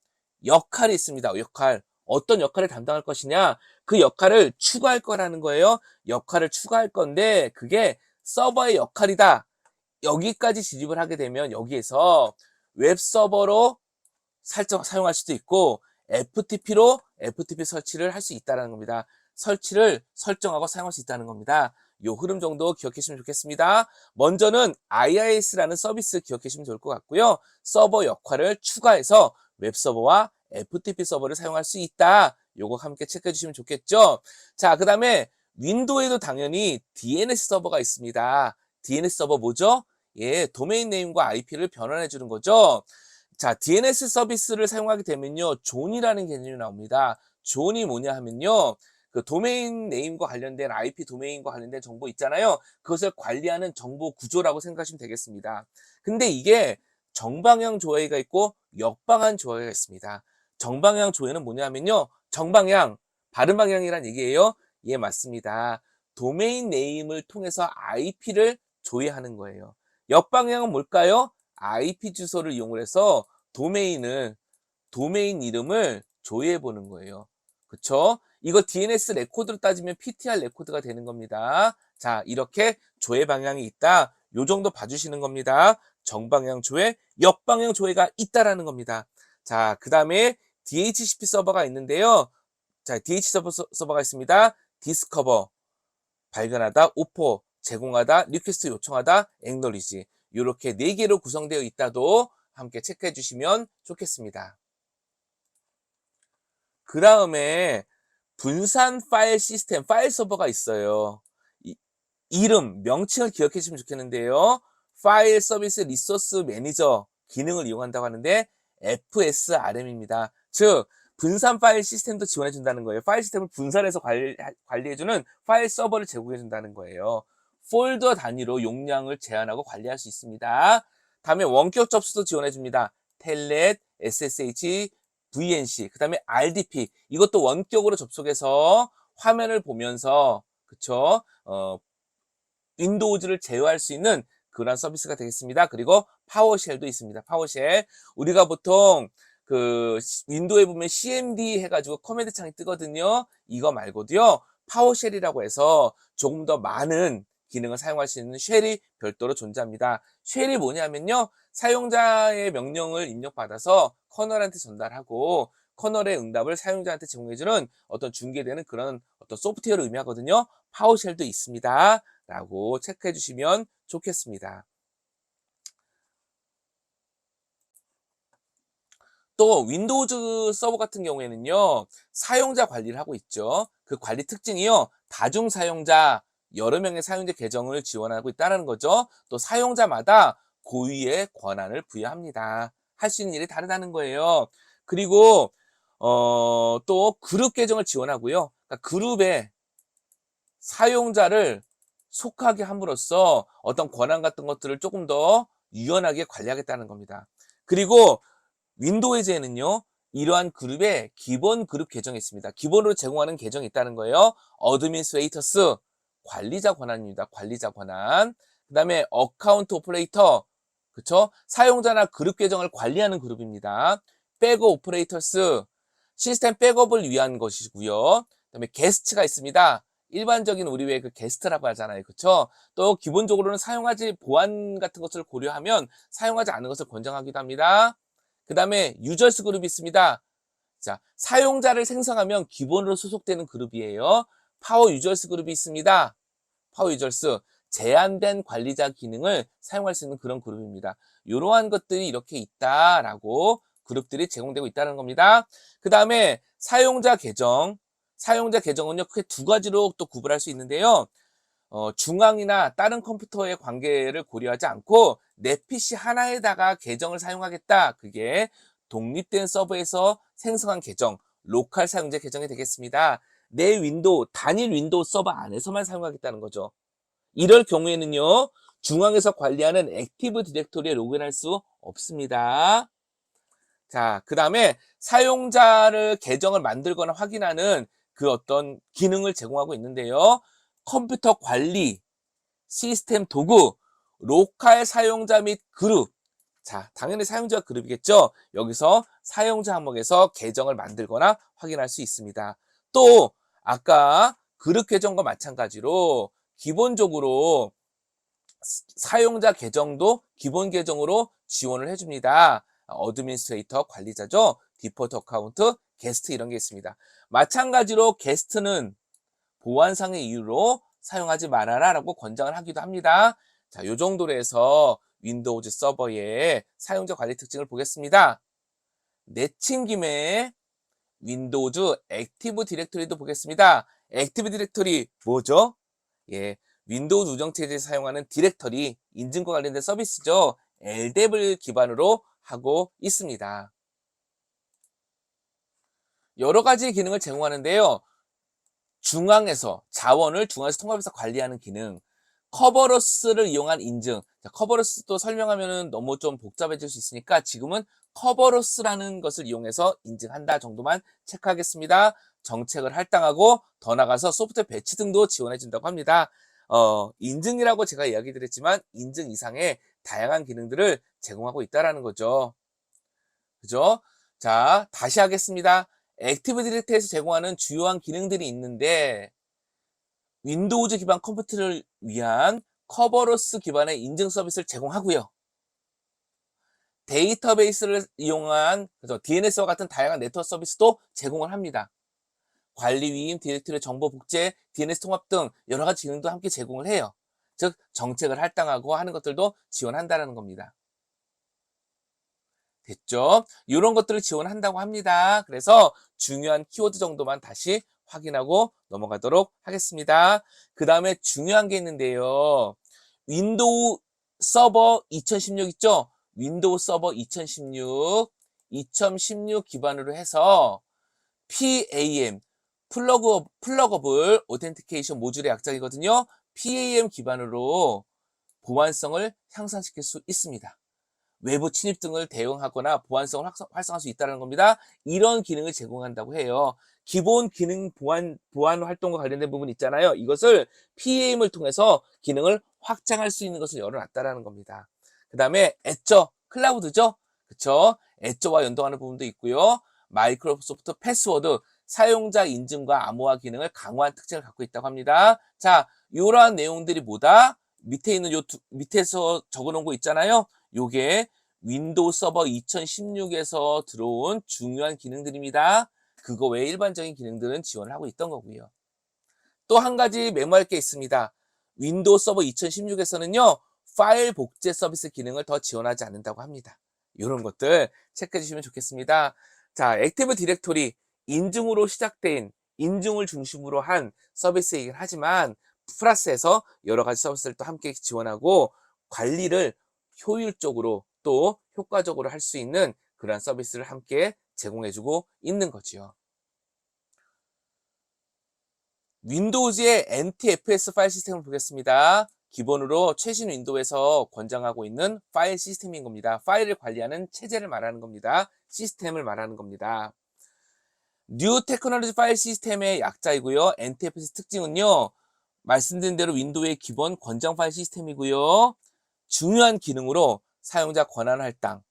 역할이 있습니다. 역할. 어떤 역할을 담당할 것이냐? 그 역할을 추가할 거라는 거예요. 역할을 추가할 건데 그게 서버의 역할이다. 여기까지 진입을 하게 되면 여기에서 웹 서버로 사용할 수도 있고 FTP로 FTP 설치를 할 수 있다는 겁니다. 설치를 설정하고 사용할 수 있다는 겁니다. 요 흐름 정도 기억해 주시면 좋겠습니다. 먼저는 IIS라는 서비스 기억해 주시면 좋을 것 같고요. 서버 역할을 추가해서 웹 서버와 FTP 서버를 사용할 수 있다. 요거 함께 체크해 주시면 좋겠죠. 자, 그 다음에 윈도우에도 당연히 DNS 서버가 있습니다. DNS 서버 뭐죠? 예, 도메인 네임과 IP를 변환해 주는 거죠. 자, DNS 서비스를 사용하게 되면요, 존이라는 개념이 나옵니다. 존이 뭐냐 하면요, 그 도메인 네임과 관련된 IP 도메인과 관련된 정보 있잖아요. 그것을 관리하는 정보 구조라고 생각하시면 되겠습니다. 근데 이게 정방향 조회가 있고 역방향 조회가 있습니다. 정방향 조회는 뭐냐 하면요, 정방향, 바른 방향이란 얘기예요. 예, 맞습니다. 도메인 네임을 통해서 IP를 조회하는 거예요. 역방향은 뭘까요? IP 주소를 이용을 해서 도메인 이름을 조회해 보는 거예요. 그쵸? 이거 DNS 레코드로 따지면 PTR 레코드가 되는 겁니다. 자, 이렇게 조회 방향이 있다. 요 정도 봐주시는 겁니다. 정방향 조회, 역방향 조회가 있다라는 겁니다. 자, 그 다음에 DHCP 서버가 있는데요. 자, 서버가 있습니다. 디스커버, 발견하다, 오퍼, 제공하다, 리퀘스트 요청하다, 액놀리지. 이렇게 4개로 구성되어 있다도 함께 체크해 주시면 좋겠습니다. 그 다음에 분산 파일 시스템, 파일 서버가 있어요. 이름, 명칭을 기억해 주시면 좋겠는데요. 파일 서비스 리소스 매니저 기능을 이용한다고 하는데 FSRM입니다. 즉, 분산 파일 시스템도 지원해 준다는 거예요. 파일 시스템을 분산해서 관리해 주는 파일 서버를 제공해 준다는 거예요. 폴더 단위로 용량을 제한하고 관리할 수 있습니다. 다음에 원격 접수도 지원해 줍니다. 텔넷, SSH, VNC, 그 다음에 RDP 이것도 원격으로 접속해서 화면을 보면서 그쵸? 윈도우즈를 제어할 수 있는 그런 서비스가 되겠습니다. 그리고 파워쉘도 있습니다. 파워쉘. 우리가 보통 그 윈도우에 보면 CMD 해가지고 커맨드 창이 뜨거든요. 이거 말고도요. 파워쉘이라고 해서 조금 더 많은 기능을 사용할 수 있는 쉘이 별도로 존재합니다. 쉘이 뭐냐면요. 사용자의 명령을 입력받아서 커널한테 전달하고 커널의 응답을 사용자한테 제공해주는 어떤 중개되는 그런 어떤 소프트웨어를 의미하거든요. 파워쉘도 있습니다. 라고 체크해 주시면 좋겠습니다. 또 윈도우즈 서버 같은 경우에는요. 사용자 관리를 하고 있죠. 그 관리 특징이요. 다중 사용자, 여러 명의 사용자 계정을 지원하고 있다는 거죠. 또 사용자마다 고유의 권한을 부여합니다. 할 수 있는 일이 다르다는 거예요. 그리고 또 그룹 계정을 지원하고요. 그러니까 그룹에 사용자를 속하게 함으로써 어떤 권한 같은 것들을 조금 더 유연하게 관리하겠다는 겁니다. 그리고 윈도우즈에는요, 이러한 그룹에 기본 그룹 계정이 있습니다. 기본으로 제공하는 계정이 있다는 거예요. 어드민스트레이터스, 관리자 권한입니다. 관리자 권한. 그 다음에 어카운트 오퍼레이터, 그쵸? 사용자나 그룹 계정을 관리하는 그룹입니다. 백업 오퍼레이터스, 시스템 백업을 위한 것이고요. 그 다음에 게스트가 있습니다. 일반적인 우리 왜 그 게스트라고 하잖아요. 그쵸? 또 기본적으로는 보안 같은 것을 고려하면 사용하지 않는 것을 권장하기도 합니다. 그 다음에 유저스 그룹이 있습니다. 자, 사용자를 생성하면 기본으로 소속되는 그룹이에요. 파워 유저스 그룹이 있습니다. 파워 유저스, 제한된 관리자 기능을 사용할 수 있는 그런 그룹입니다. 이러한 것들이 이렇게 있다라고 그룹들이 제공되고 있다는 겁니다. 그 다음에 사용자 계정. 사용자 계정은요, 크게 두 가지로 또 구분할 수 있는데요. 중앙이나 다른 컴퓨터의 관계를 고려하지 않고 내 PC 하나에다가 계정을 사용하겠다. 그게 독립된 서버에서 생성한 계정, 로컬 사용자 계정이 되겠습니다. 내 윈도우, 단일 윈도우 서버 안에서만 사용하겠다는 거죠. 이럴 경우에는요, 중앙에서 관리하는 액티브 디렉토리에 로그인할 수 없습니다. 자, 그 다음에 사용자를 계정을 만들거나 확인하는 그 어떤 기능을 제공하고 있는데요. 컴퓨터 관리, 시스템 도구, 로컬 사용자 및 그룹. 자, 당연히 사용자 그룹이겠죠. 여기서 사용자 항목에서 계정을 만들거나 확인할 수 있습니다. 또 아까 그룹 계정과 마찬가지로 기본적으로 사용자 계정도 기본 계정으로 지원을 해줍니다. 어드민스트레이터 관리자죠. 디폴트 어카운트, 게스트 이런 게 있습니다. 마찬가지로 게스트는 보안상의 이유로 사용하지 말아라 라고 권장을 하기도 합니다. 자, 요 정도로 해서 윈도우즈 서버의 사용자 관리 특징을 보겠습니다. 내친 김에 윈도우즈 액티브 디렉토리도 보겠습니다. 액티브 디렉토리 뭐죠? 예, 윈도우즈 운영체제에서 사용하는 디렉터리, 인증과 관련된 서비스죠. LDAP을 기반으로 하고 있습니다. 여러 가지 기능을 제공하는데요. 중앙에서 통합해서 관리하는 기능, 커버로스를 이용한 인증. 자, 커버로스도 설명하면 너무 좀 복잡해질 수 있으니까 지금은 커버로스라는 것을 이용해서 인증한다 정도만 체크하겠습니다. 정책을 할당하고 더 나가서 소프트웨어 배치 등도 지원해 준다고 합니다. 인증이라고 제가 이야기 드렸지만 인증 이상의 다양한 기능들을 제공하고 있다는 거죠. 그죠? 자, 다시 하겠습니다. 액티브 디렉터리에서 제공하는 주요한 기능들이 있는데 윈도우즈 기반 컴퓨터를 위한 커버로스 기반의 인증 서비스를 제공하고요. 데이터베이스를 이용한 DNS와 같은 다양한 네트워크 서비스도 제공을 합니다. 관리 위임, 디렉토리 정보 복제, DNS 통합 등 여러 가지 기능도 함께 제공을 해요. 즉 정책을 할당하고 하는 것들도 지원한다는 겁니다. 됐죠? 이런 것들을 지원한다고 합니다. 그래서 중요한 키워드 정도만 다시 확인하고 넘어가도록 하겠습니다. 그 다음에 중요한 게 있는데요. 윈도우 서버 2016 있죠? 윈도우 서버 2016 기반으로 해서 PAM, 플러거블 오텐티케이션 모듈의 약자이거든요. PAM 기반으로 보안성을 향상시킬 수 있습니다. 외부 침입 등을 대응하거나 보안성을 활성화할 수 있다는 겁니다. 이런 기능을 제공한다고 해요. 기본 기능 보안 활동과 관련된 부분 있잖아요. 이것을 PAM을 통해서 기능을 확장할 수 있는 것을 열어놨다는 겁니다. 그 다음에 애저, 클라우드죠? 그쵸? 애저와 연동하는 부분도 있고요. 마이크로소프트 패스워드, 사용자 인증과 암호화 기능을 강화한 특징을 갖고 있다고 합니다. 자, 이러한 내용들이 뭐다? 밑에 있는 밑에서 적어놓은 거 있잖아요. 요게 윈도우 서버 2016에서 들어온 중요한 기능들입니다. 그거 외에 일반적인 기능들은 지원을 하고 있던 거고요. 또 한 가지 메모할 게 있습니다. 윈도우 서버 2016에서는요. 파일 복제 서비스 기능을 더 지원하지 않는다고 합니다. 이런 것들 체크해 주시면 좋겠습니다. 자, 액티브 디렉토리 인증으로 시작된 인증을 중심으로 한 서비스이긴 하지만 플러스에서 여러 가지 서비스를 또 함께 지원하고 관리를 효율적으로 또 효과적으로 할 수 있는 그러한 서비스를 함께 제공해주고 있는 거지요. 윈도우즈의 NTFS 파일 시스템을 보겠습니다. 기본으로 최신 윈도우에서 권장하고 있는 파일 시스템인 겁니다. 파일을 관리하는 체제를 말하는 겁니다. 시스템을 말하는 겁니다. 뉴 테크놀로지 파일 시스템의 약자이고요. NTFS 특징은요. 말씀드린 대로 윈도우의 기본 권장 파일 시스템이고요. 중요한 기능으로 사용자 권한 할당,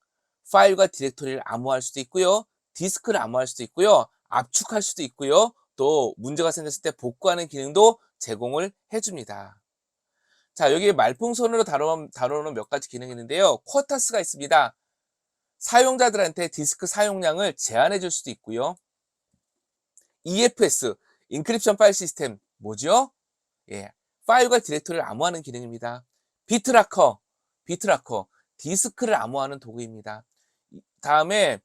파일과 디렉토리를 암호화할 수도 있고요. 디스크를 암호화할 수도 있고요. 압축할 수도 있고요. 또 문제가 생겼을 때 복구하는 기능도 제공을 해줍니다. 자, 여기 말풍선으로 다뤄놓은 몇 가지 기능이 있는데요. 쿼터스가 있습니다. 사용자들한테 디스크 사용량을 제한해 줄 수도 있고요. EFS, 인크립션 파일 시스템, 뭐죠? 예, 파일과 디렉토리를 암호하는 기능입니다. 비트라커, 디스크를 암호하는 도구입니다. 다음에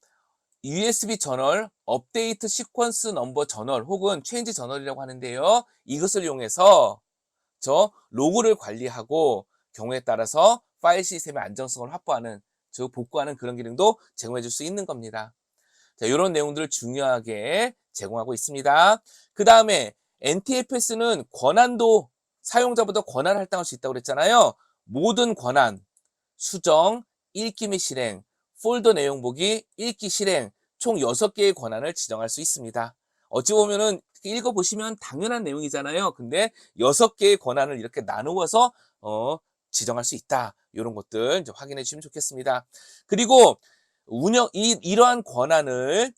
USB 저널, 업데이트 시퀀스 넘버 저널 혹은 체인지 저널이라고 하는데요. 이것을 이용해서 저 로그를 관리하고 경우에 따라서 파일 시스템의 안정성을 확보하는, 즉 복구하는 그런 기능도 제공해 줄 수 있는 겁니다. 자, 이런 내용들을 중요하게 제공하고 있습니다. 그 다음에 NTFS는 권한도 사용자보다 권한을 할당할 수 있다고 그랬잖아요. 모든 권한, 수정, 읽기 및 실행, 폴더 내용 보기, 읽기 실행, 총 6개의 권한을 지정할 수 있습니다. 어찌 보면은 읽어보시면 당연한 내용이잖아요. 근데 6개의 권한을 이렇게 나누어서 지정할 수 있다. 이런 것들 이제 확인해 주시면 좋겠습니다. 그리고 이러한 권한을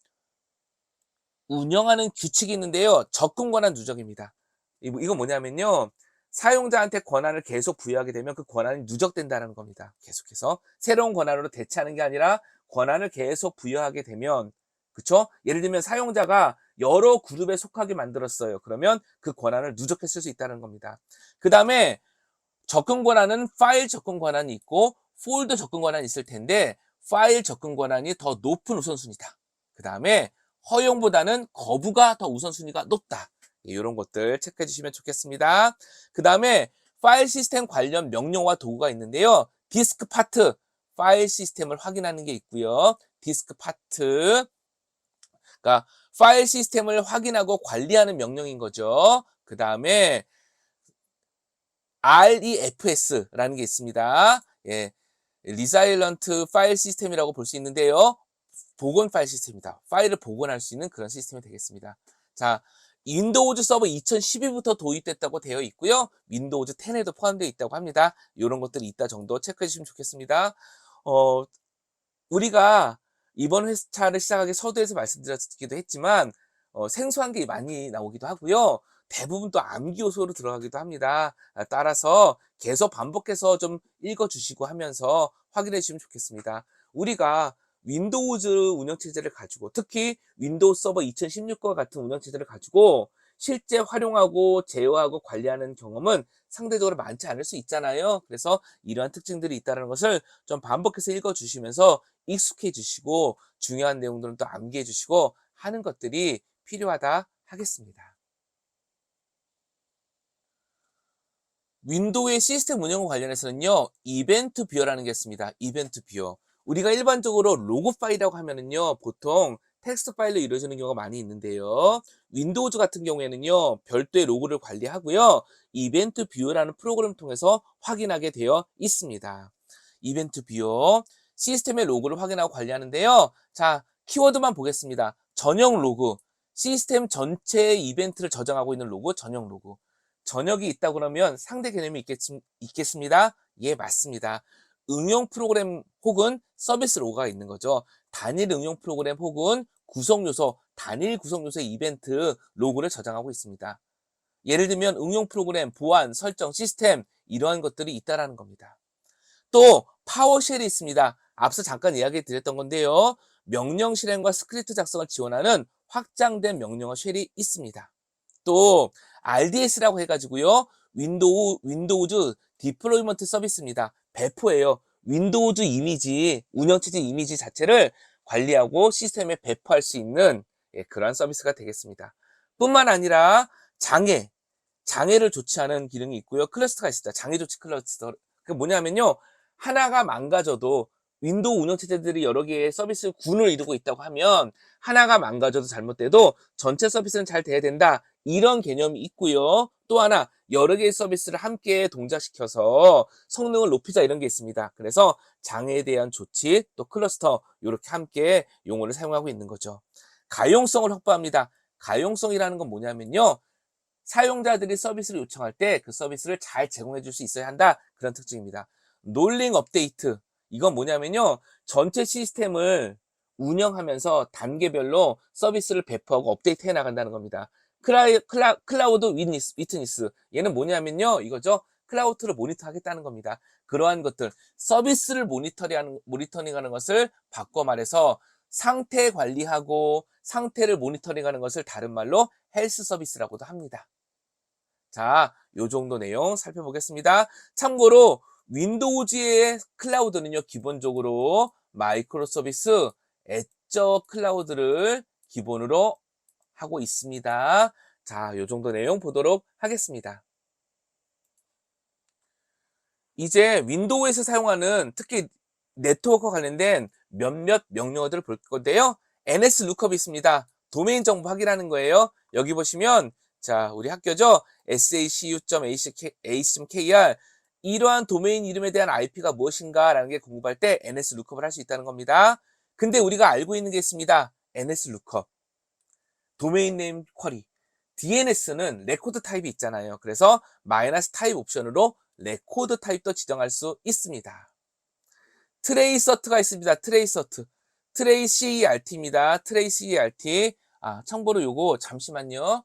운영하는 규칙이 있는데요. 접근 권한 누적입니다. 이건 뭐냐면요. 사용자한테 권한을 계속 부여하게 되면 그 권한이 누적된다는 겁니다. 계속해서 새로운 권한으로 대체하는 게 아니라 권한을 계속 부여하게 되면, 그쵸? 예를 들면 사용자가 여러 그룹에 속하게 만들었어요. 그러면 그 권한을 누적했을 수 있다는 겁니다. 그 다음에 접근 권한은 파일 접근 권한이 있고 폴더 접근 권한이 있을 텐데, 파일 접근 권한이 더 높은 우선순위다. 그 다음에 허용보다는 거부가 더 우선순위가 높다. 이런 것들 체크해 주시면 좋겠습니다. 그 다음에 파일 시스템 관련 명령어와 도구가 있는데요. 디스크 파트, 파일 시스템을 확인하는 게 있고요. 디스크 파트, 그러니까 파일 시스템을 확인하고 관리하는 명령인 거죠. 그 다음에 REFS라는 게 있습니다. 예, 리사일런트 파일 시스템이라고 볼 수 있는데요. 복원 파일 시스템입니다. 파일을 복원할 수 있는 그런 시스템이 되겠습니다. 자, 윈도우즈 서버 2012부터 도입됐다고 되어 있고요. 윈도우즈 10에도 포함되어 있다고 합니다. 이런 것들이 있다 정도 체크해 주시면 좋겠습니다. 우리가 이번 회차를 시작하기 서두에서 말씀드렸기도 했지만 생소한 게 많이 나오기도 하고요. 대부분 또 암기 요소로 들어가기도 합니다. 따라서 계속 반복해서 좀 읽어주시고 하면서 확인해 주시면 좋겠습니다. 우리가 윈도우즈 운영체제를 가지고, 특히 윈도우 서버 2016과 같은 운영체제를 가지고 실제 활용하고 제어하고 관리하는 경험은 상대적으로 많지 않을 수 있잖아요. 그래서 이러한 특징들이 있다는 것을 좀 반복해서 읽어주시면서 익숙해 주시고 중요한 내용들은 또 암기해 주시고 하는 것들이 필요하다 하겠습니다. 윈도우의 시스템 운영과 관련해서는요, 이벤트 뷰어라는 게 있습니다. 이벤트 뷰어. 우리가 일반적으로 로그 파일이라고 하면은요, 보통 텍스트 파일로 이루어지는 경우가 많이 있는데요. 윈도우즈 같은 경우에는요, 별도의 로그를 관리하고요, 이벤트 뷰어라는 프로그램을 통해서 확인하게 되어 있습니다. 이벤트 뷰어, 시스템의 로그를 확인하고 관리하는데요. 자, 키워드만 보겠습니다. 전용 로그, 시스템 전체의 이벤트를 저장하고 있는 로그, 전용 로그. 전역이 있다 그러면 상대 개념이 있겠습니다. 예, 맞습니다. 응용 프로그램 혹은 서비스 로그가 있는 거죠. 단일 응용 프로그램 혹은 구성 요소, 단일 구성 요소의 이벤트 로그를 저장하고 있습니다. 예를 들면 응용 프로그램, 보안, 설정, 시스템 이러한 것들이 있다라는 겁니다. 또 파워쉘이 있습니다. 앞서 잠깐 이야기 드렸던 건데요. 명령 실행과 스크립트 작성을 지원하는 확장된 명령어 쉘이 있습니다. 또 RDS라고 해가지고요. 윈도우즈 디플로이먼트 서비스입니다. 배포예요. 윈도우즈 이미지, 운영체제 이미지 자체를 관리하고 시스템에 배포할 수 있는 그러한 서비스가 되겠습니다. 뿐만 아니라 장애를 조치하는 기능이 있고요. 클러스터가 있습니다. 장애 조치 클러스터. 그게 뭐냐면요. 하나가 망가져도 윈도우 운영체제들이 여러 개의 서비스 군을 이루고 있다고 하면 하나가 망가져도 잘못돼도 전체 서비스는 잘 돼야 된다. 이런 개념이 있고요. 또 하나 여러 개의 서비스를 함께 동작시켜서 성능을 높이자 이런 게 있습니다. 그래서 장애에 대한 조치 또 클러스터 이렇게 함께 용어를 사용하고 있는 거죠. 가용성을 확보합니다. 가용성이라는 건 뭐냐면요. 사용자들이 서비스를 요청할 때 그 서비스를 잘 제공해 줄 수 있어야 한다. 그런 특징입니다. 롤링 업데이트. 이건 뭐냐면요. 전체 시스템을 운영하면서 단계별로 서비스를 배포하고 업데이트 해 나간다는 겁니다. 클라우드 위트니스. 얘는 뭐냐면요. 이거죠. 클라우드를 모니터하겠다는 겁니다. 그러한 것들, 서비스를 모니터링하는 것을 바꿔 말해서 상태 관리하고 상태를 모니터링하는 것을 다른 말로 헬스 서비스라고도 합니다. 자, 요 정도 내용 살펴보겠습니다. 참고로 윈도우즈의 클라우드는요, 기본적으로 마이크로 서비스, 애저 클라우드를 기본으로 하고 있습니다. 자, 요 정도 내용 보도록 하겠습니다. 이제 윈도우에서 사용하는 특히 네트워크와 관련된 몇몇 명령어들을 볼 건데요. NS 루크업이 있습니다. 도메인 정보 확인하는 거예요. 여기 보시면 자, 우리 학교죠. sacu.ac.kr 이러한 도메인 이름에 대한 IP가 무엇인가 라는 게 궁금할 때 NS 루크업을 할 수 있다는 겁니다. 근데 우리가 알고 있는 게 있습니다. NS 루크업, 도메인 네임 쿼리. DNS는 레코드 타입이 있잖아요. 그래서 마이너스 타입 옵션으로 레코드 타입도 지정할 수 있습니다. 트레이서트가 있습니다. 트레이CERT입니다. 트레이CERT. 참고로 요거 잠시만요.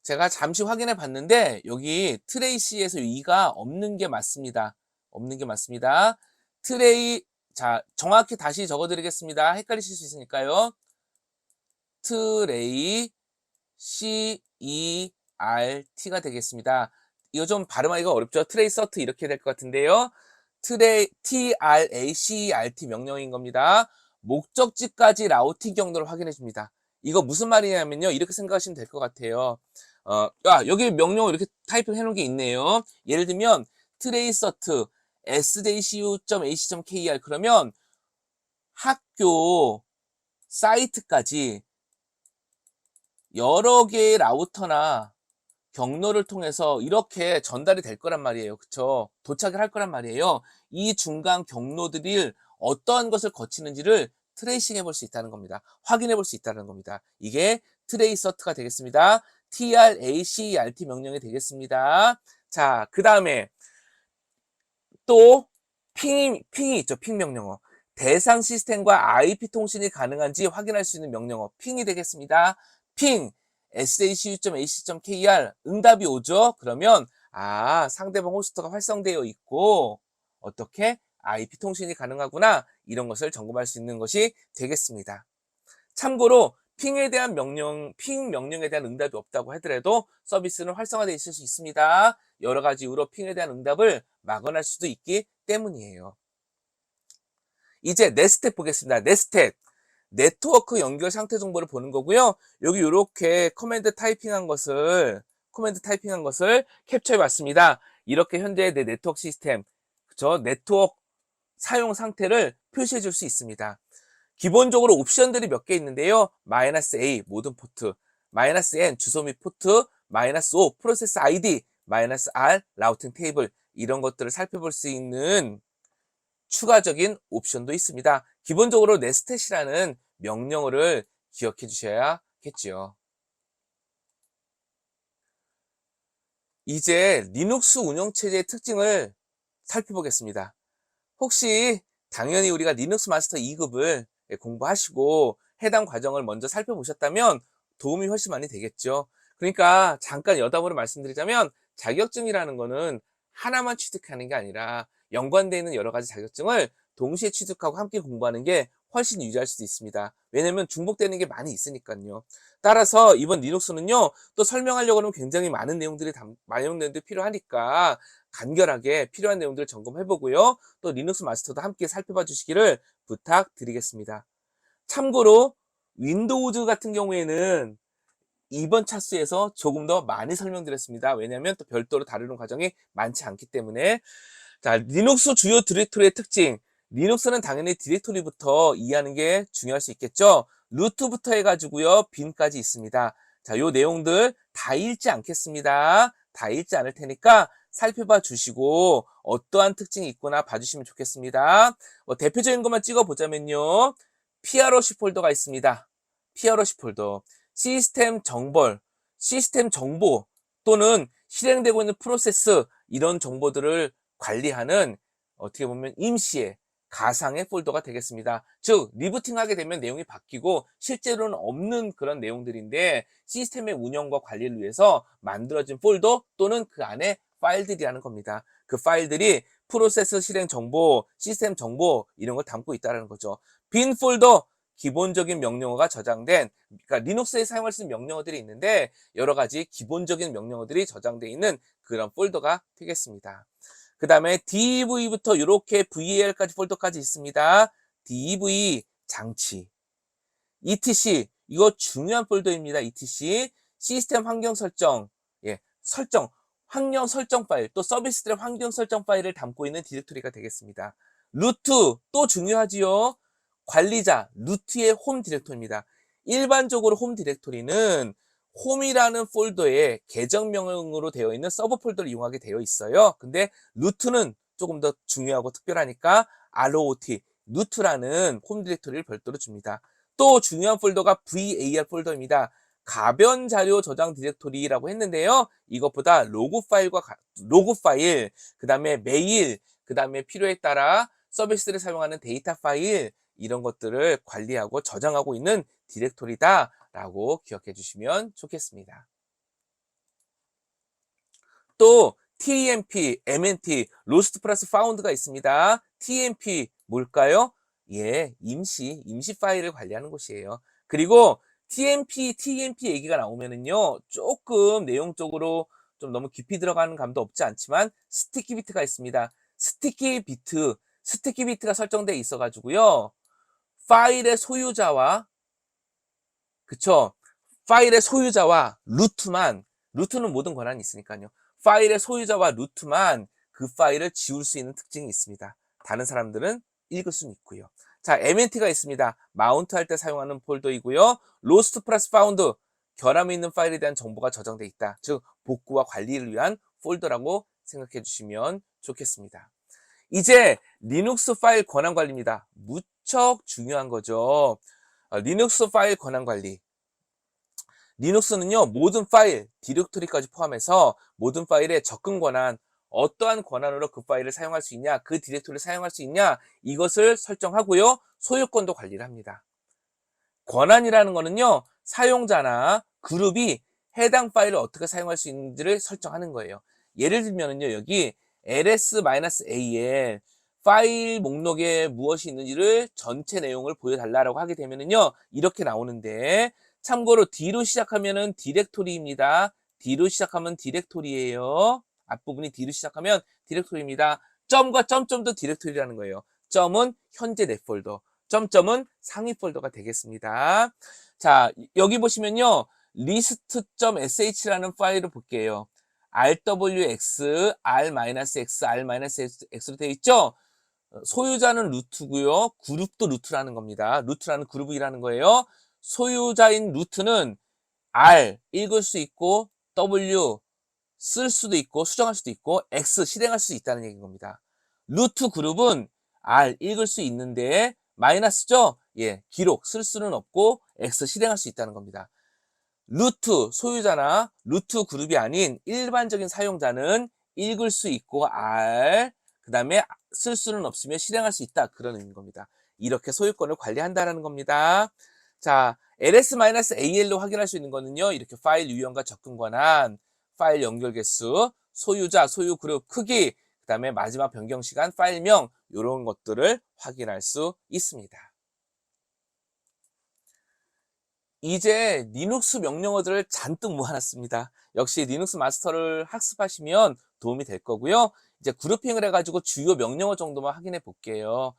제가 잠시 확인해 봤는데 여기 트레이시에서 E가 없는 게 맞습니다. 자, 정확히 다시 적어드리겠습니다. 헷갈리실 수 있으니까요. 트레이CERT가 되겠습니다. 이거 좀 발음하기가 어렵죠? 트레이서트 이렇게 될 것 같은데요. TRACERT 명령인 겁니다. 목적지까지 라우팅 경로를 확인해 줍니다. 이거 무슨 말이냐면요. 이렇게 생각하시면 될 것 같아요. 여기 명령을 이렇게 타이핑 해놓은 게 있네요. 예를 들면 트레이서트 sjcu.ac.kr 그러면 학교 사이트까지 여러 개의 라우터나 경로를 통해서 이렇게 전달이 될 거란 말이에요. 그쵸? 도착을 할 거란 말이에요. 이 중간 경로들이 어떠한 것을 거치는지를 트레이싱 해볼 수 있다는 겁니다. 확인해 볼 수 있다는 겁니다. 이게 트레이서트가 되겠습니다. TRACERT 명령이 되겠습니다. 자, 그 다음에 또 핑이 있죠. 핑 명령어. 대상 시스템과 IP 통신이 가능한지 확인할 수 있는 명령어. 핑이 되겠습니다. 핑 sacu.ac.kr 응답이 오죠. 그러면 상대방 호스트가 활성되어 있고 어떻게 IP 통신이 가능하구나 이런 것을 점검할 수 있는 것이 되겠습니다. 참고로 핑 명령에 대한 응답이 없다고 하더라도 서비스는 활성화되어 있을 수 있습니다. 여러 가지 이유로 핑에 대한 응답을 막아낼 수도 있기 때문이에요. 이제 네스텟 보겠습니다. 네스텟 네트워크 연결 상태 정보를 보는 거고요. 여기 이렇게 커맨드 타이핑한 것을 캡처해 봤습니다. 이렇게 현재 내 네트워크 시스템, 그쵸? 네트워크 사용 상태를 표시해 줄 수 있습니다. 기본적으로 옵션들이 몇 개 있는데요. -A 모든 포트, -N 주소 및 포트, -O 프로세스 ID, -R 라우팅 테이블 이런 것들을 살펴볼 수 있는 추가적인 옵션도 있습니다. 기본적으로 네스텟이라는 명령어를 기억해 주셔야겠죠. 이제 리눅스 운영체제의 특징을 살펴보겠습니다. 혹시 당연히 우리가 리눅스 마스터 2급을 공부하시고 해당 과정을 먼저 살펴보셨다면 도움이 훨씬 많이 되겠죠. 그러니까 잠깐 여담으로 말씀드리자면 자격증이라는 거는 하나만 취득하는 게 아니라 연관되어 있는 여러 가지 자격증을 동시에 취득하고 함께 공부하는 게 훨씬 유리할 수도 있습니다. 왜냐면 중복되는 게 많이 있으니까요. 따라서 이번 리눅스는요, 또 설명하려고 하면 굉장히 많은 내용들이 필요하니까 간결하게 필요한 내용들을 점검해보고요. 또 리눅스 마스터도 함께 살펴봐 주시기를 부탁드리겠습니다. 참고로 윈도우즈 같은 경우에는 이번 차수에서 조금 더 많이 설명드렸습니다. 왜냐하면 또 별도로 다루는 과정이 많지 않기 때문에. 자, 리눅스 주요 디렉토리의 특징. 리눅스는 당연히 디렉토리부터 이해하는 게 중요할 수 있겠죠. 루트부터 해가지고요, 빈까지 있습니다. 자, 요 내용들 다 읽지 않겠습니다. 다 읽지 않을 테니까 살펴봐 주시고 어떠한 특징이 있구나 봐주시면 좋겠습니다. 대표적인 것만 찍어보자면요. PROC 폴더가 있습니다. PROC 폴더. 시스템 정보 또는 실행되고 있는 프로세스 이런 정보들을 관리하는 어떻게 보면 임시의 가상의 폴더가 되겠습니다. 즉 리부팅하게 되면 내용이 바뀌고 실제로는 없는 그런 내용들인데 시스템의 운영과 관리를 위해서 만들어진 폴더 또는 그 안에 파일들이라는 겁니다. 그 파일들이 프로세스 실행 정보, 시스템 정보 이런 걸 담고 있다는 거죠. 빈 폴더, 기본적인 명령어가 저장된, 그러니까 리눅스에 사용할 수 있는 명령어들이 있는데 여러 가지 기본적인 명령어들이 저장되어 있는 그런 폴더가 되겠습니다. 그 다음에 DV부터 이렇게 VAR까지 폴더까지 있습니다. DV 장치, ETC 이거 중요한 폴더입니다. ETC 시스템 환경 설정, 설정, 환경 설정 파일, 또 서비스들의 환경 설정 파일을 담고 있는 디렉토리가 되겠습니다. 루트 또 중요하지요. 관리자 루트의 홈 디렉토리입니다. 일반적으로 홈 디렉토리는 홈이라는 폴더에 계정명으로 되어 있는 서브 폴더를 이용하게 되어 있어요. 근데 루트는 조금 더 중요하고 특별하니까 ROT, 루트라는 홈 디렉토리를 별도로 줍니다. 또 중요한 폴더가 VAR 폴더입니다. 가변 자료 저장 디렉토리라고 했는데요. 이것보다 로그 파일, 그 다음에 메일, 그 다음에 필요에 따라 서비스를 사용하는 데이터 파일, 이런 것들을 관리하고 저장하고 있는 디렉토리다라고 기억해 주시면 좋겠습니다. 또 TMP, MNT, Lost 플러스 Found가 있습니다. TMP 뭘까요? 임시 파일을 관리하는 곳이에요. 그리고 TMP 얘기가 나오면은요, 조금 내용적으로 좀 너무 깊이 들어가는 감도 없지 않지만 스티키 비트가 있습니다. 스티키 비트가 설정되어 있어가지고요, 파일의 소유자와, 그쵸? 파일의 소유자와 루트는 모든 권한이 있으니까요. 파일의 소유자와 루트만 그 파일을 지울 수 있는 특징이 있습니다. 다른 사람들은 읽을 수는 있고요. 자, MNT가 있습니다. 마운트 할 때 사용하는 폴더이고요. 로스트 플러스 파운드, 결함이 있는 파일에 대한 정보가 저장돼 있다. 즉, 복구와 관리를 위한 폴더라고 생각해 주시면 좋겠습니다. 이제 리눅스 파일 권한 관리입니다. 무척 중요한 거죠. 리눅스 파일 권한 관리. 리눅스는요, 모든 파일, 디렉토리까지 포함해서 모든 파일의 접근 권한, 어떠한 권한으로 그 파일을 사용할 수 있냐, 그 디렉토리를 사용할 수 있냐, 이것을 설정하고요, 소유권도 관리를 합니다. 권한이라는 거는요, 사용자나 그룹이 해당 파일을 어떻게 사용할 수 있는지를 설정하는 거예요. 예를 들면은요, 여기 ls-al 파일 목록에 무엇이 있는지를 전체 내용을 보여달라고 하게 되면은요, 이렇게 나오는데, 참고로 D로 시작하면은 디렉토리입니다. D로 시작하면 디렉토리예요. 앞부분이 D로 시작하면 디렉토리입니다. 점과 점점도 디렉토리라는 거예요. 점은 현재 내 폴더, 점점은 상위 폴더가 되겠습니다. 자, 여기 보시면요, list.sh라는 파일을 볼게요. rwx, r-x, r-x로 되어 있죠? 소유자는 루트고요. 그룹도 루트라는 겁니다. 루트라는 그룹이라는 거예요. 소유자인 루트는 R 읽을 수 있고 W 쓸 수도 있고 수정할 수도 있고 X 실행할 수 있다는 얘기인 겁니다. 루트 그룹은 R 읽을 수 있는데 마이너스죠? 기록 쓸 수는 없고 X 실행할 수 있다는 겁니다. 루트 소유자나 루트 그룹이 아닌 일반적인 사용자는 읽을 수 있고 R, 그 다음에 쓸 수는 없으며 실행할 수 있다, 그런 의미인 겁니다. 이렇게 소유권을 관리한다라는 겁니다. 자, ls-al로 확인할 수 있는 거는요, 이렇게 파일 유형과 접근 권한, 파일 연결 개수, 소유자, 소유 그룹 크기, 그 다음에 마지막 변경 시간, 파일명, 이런 것들을 확인할 수 있습니다. 이제 리눅스 명령어들을 잔뜩 모아놨습니다. 역시 리눅스 마스터를 학습하시면 도움이 될 거고요. 이제 그룹핑을 해가지고 주요 명령어 정도만 확인해 볼게요.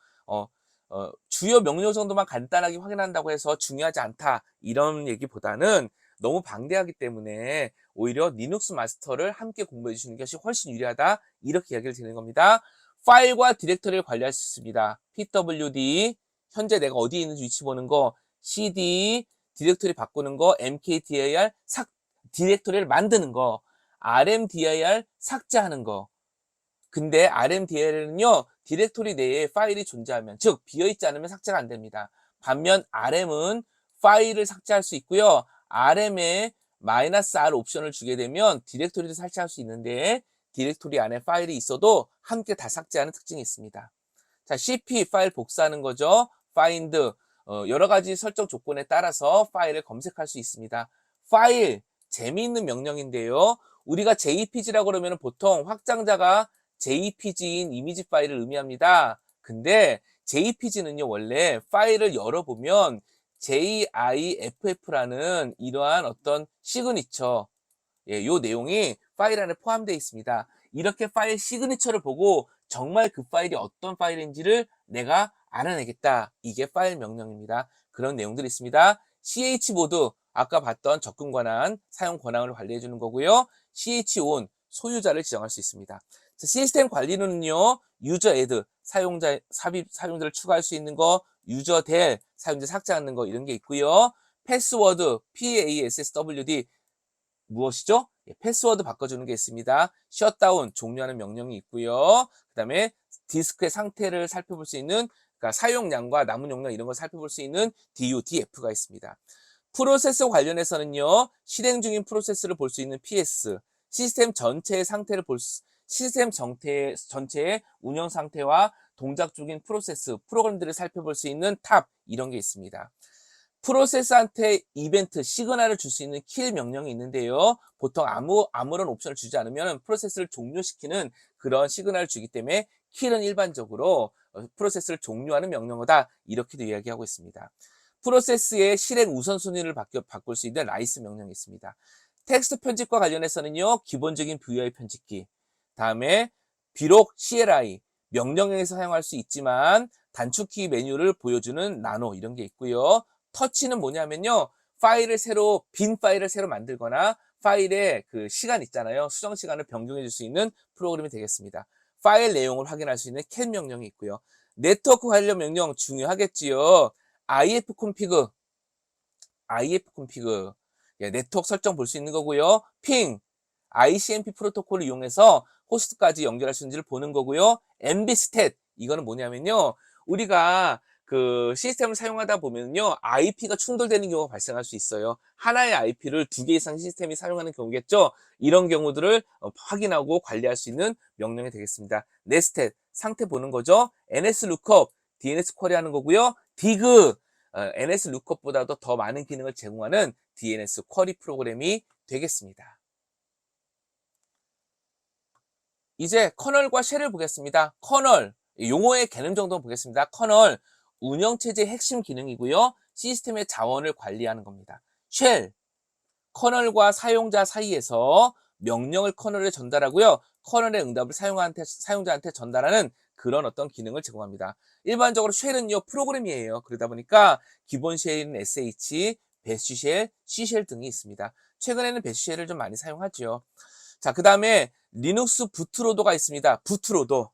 주요 명령어 정도만 간단하게 확인한다고 해서 중요하지 않다, 이런 얘기보다는 너무 방대하기 때문에 오히려 리눅스 마스터를 함께 공부해 주시는 것이 훨씬 유리하다, 이렇게 이야기를 드리는 겁니다. 파일과 디렉터리를 관리할 수 있습니다. pwd, 현재 내가 어디에 있는지 위치 보는 거, cd, 디렉토리 바꾸는 거, mkdir, 디렉토리를 만드는 거, rmdir, 삭제하는 거. 근데 rmdir은요, 디렉토리 내에 파일이 존재하면, 즉 비어있지 않으면 삭제가 안 됩니다. 반면 rm은 파일을 삭제할 수 있고요, rm에 -r 옵션을 주게 되면 디렉토리를 삭제할 수 있는데 디렉토리 안에 파일이 있어도 함께 다 삭제하는 특징이 있습니다. 자, cp 파일 복사하는 거죠. find 여러 가지 설정 조건에 따라서 파일을 검색할 수 있습니다. 파일 재미있는 명령인데요. 우리가 JPG라고 그러면 보통 확장자가 JPG인 이미지 파일을 의미합니다. 근데 JPG는요, 원래 파일을 열어보면 JIFF라는 이러한 어떤 시그니처, 요 내용이 파일 안에 포함되어 있습니다. 이렇게 파일 시그니처를 보고 정말 그 파일이 어떤 파일인지를 내가 알아내겠다. 이게 파일 명령입니다. 그런 내용들이 있습니다. chmod, 아까 봤던 접근 권한, 사용 권한을 관리해 주는 거고요. chon, 소유자를 지정할 수 있습니다. 시스템 관리는요, 유저 애드, 사용자를 추가할 수 있는 거, 유저 될, 사용자 삭제하는 거, 이런 게 있고요. 패스워드, PASSWD, 무엇이죠? 패스워드 바꿔주는 게 있습니다. 셧다운, 종료하는 명령이 있고요. 그 다음에 디스크의 상태를 살펴볼 수 있는, 그러니까 사용량과 남은 용량 이런 걸 살펴볼 수 있는 DU, DF가 있습니다. 프로세서 관련해서는요, 실행 중인 프로세스를 볼 수 있는 PS, 시스템 전체의 상태를 시스템 전체의 운영 상태와 동작 중인 프로세스, 프로그램들을 살펴볼 수 있는 탑, 이런 게 있습니다. 프로세스한테 이벤트, 시그널을 줄 수 있는 킬 명령이 있는데요. 보통 아무런 옵션을 주지 않으면 프로세스를 종료시키는 그런 시그널을 주기 때문에 킬은 일반적으로 프로세스를 종료하는 명령어다. 이렇게도 이야기하고 있습니다. 프로세스의 실행 우선순위를 바꿀 수 있는 라이스 명령이 있습니다. 텍스트 편집과 관련해서는요, 기본적인 VI 편집기, 다음에 비록 CLI, 명령에서 사용할 수 있지만 단축키 메뉴를 보여주는 나노, 이런 게 있고요. 터치는 뭐냐면요, 빈 파일을 새로 만들거나 파일의 그 시간 있잖아요. 수정 시간을 변경해 줄 수 있는 프로그램이 되겠습니다. 파일 내용을 확인할 수 있는 cat 명령이 있고요. 네트워크 관련 명령 중요하겠지요. ifconfig, 네트워크 설정 볼 수 있는 거고요. 핑, ICMP 프로토콜을 이용해서 호스트까지 연결할 수 있는지를 보는 거고요. mbstat, 이거는 뭐냐면요, 우리가 그 시스템을 사용하다 보면요, IP가 충돌되는 경우가 발생할 수 있어요. 하나의 IP를 2개 이상 시스템이 사용하는 경우겠죠. 이런 경우들을 확인하고 관리할 수 있는 명령이 되겠습니다. nested, 상태 보는 거죠. nslookup, DNS 쿼리 하는 거고요. dig, nslookup 보다도 더 많은 기능을 제공하는 DNS 쿼리 프로그램이 되겠습니다. 이제 커널과 쉘을 보겠습니다. 커널, 용어의 개념 정도 보겠습니다. 커널, 운영체제의 핵심 기능이고요. 시스템의 자원을 관리하는 겁니다. 쉘, 커널과 사용자 사이에서 명령을 커널에 전달하고요. 커널의 응답을 사용자한테 전달하는 그런 어떤 기능을 제공합니다. 일반적으로 쉘은요, 프로그램이에요. 그러다 보니까 기본 쉘은 SH, 배쉬 쉘, C 쉘 등이 있습니다. 최근에는 배쉬 쉘을 좀 많이 사용하죠. 자, 그 다음에 리눅스 부트로더가 있습니다. 부트로더.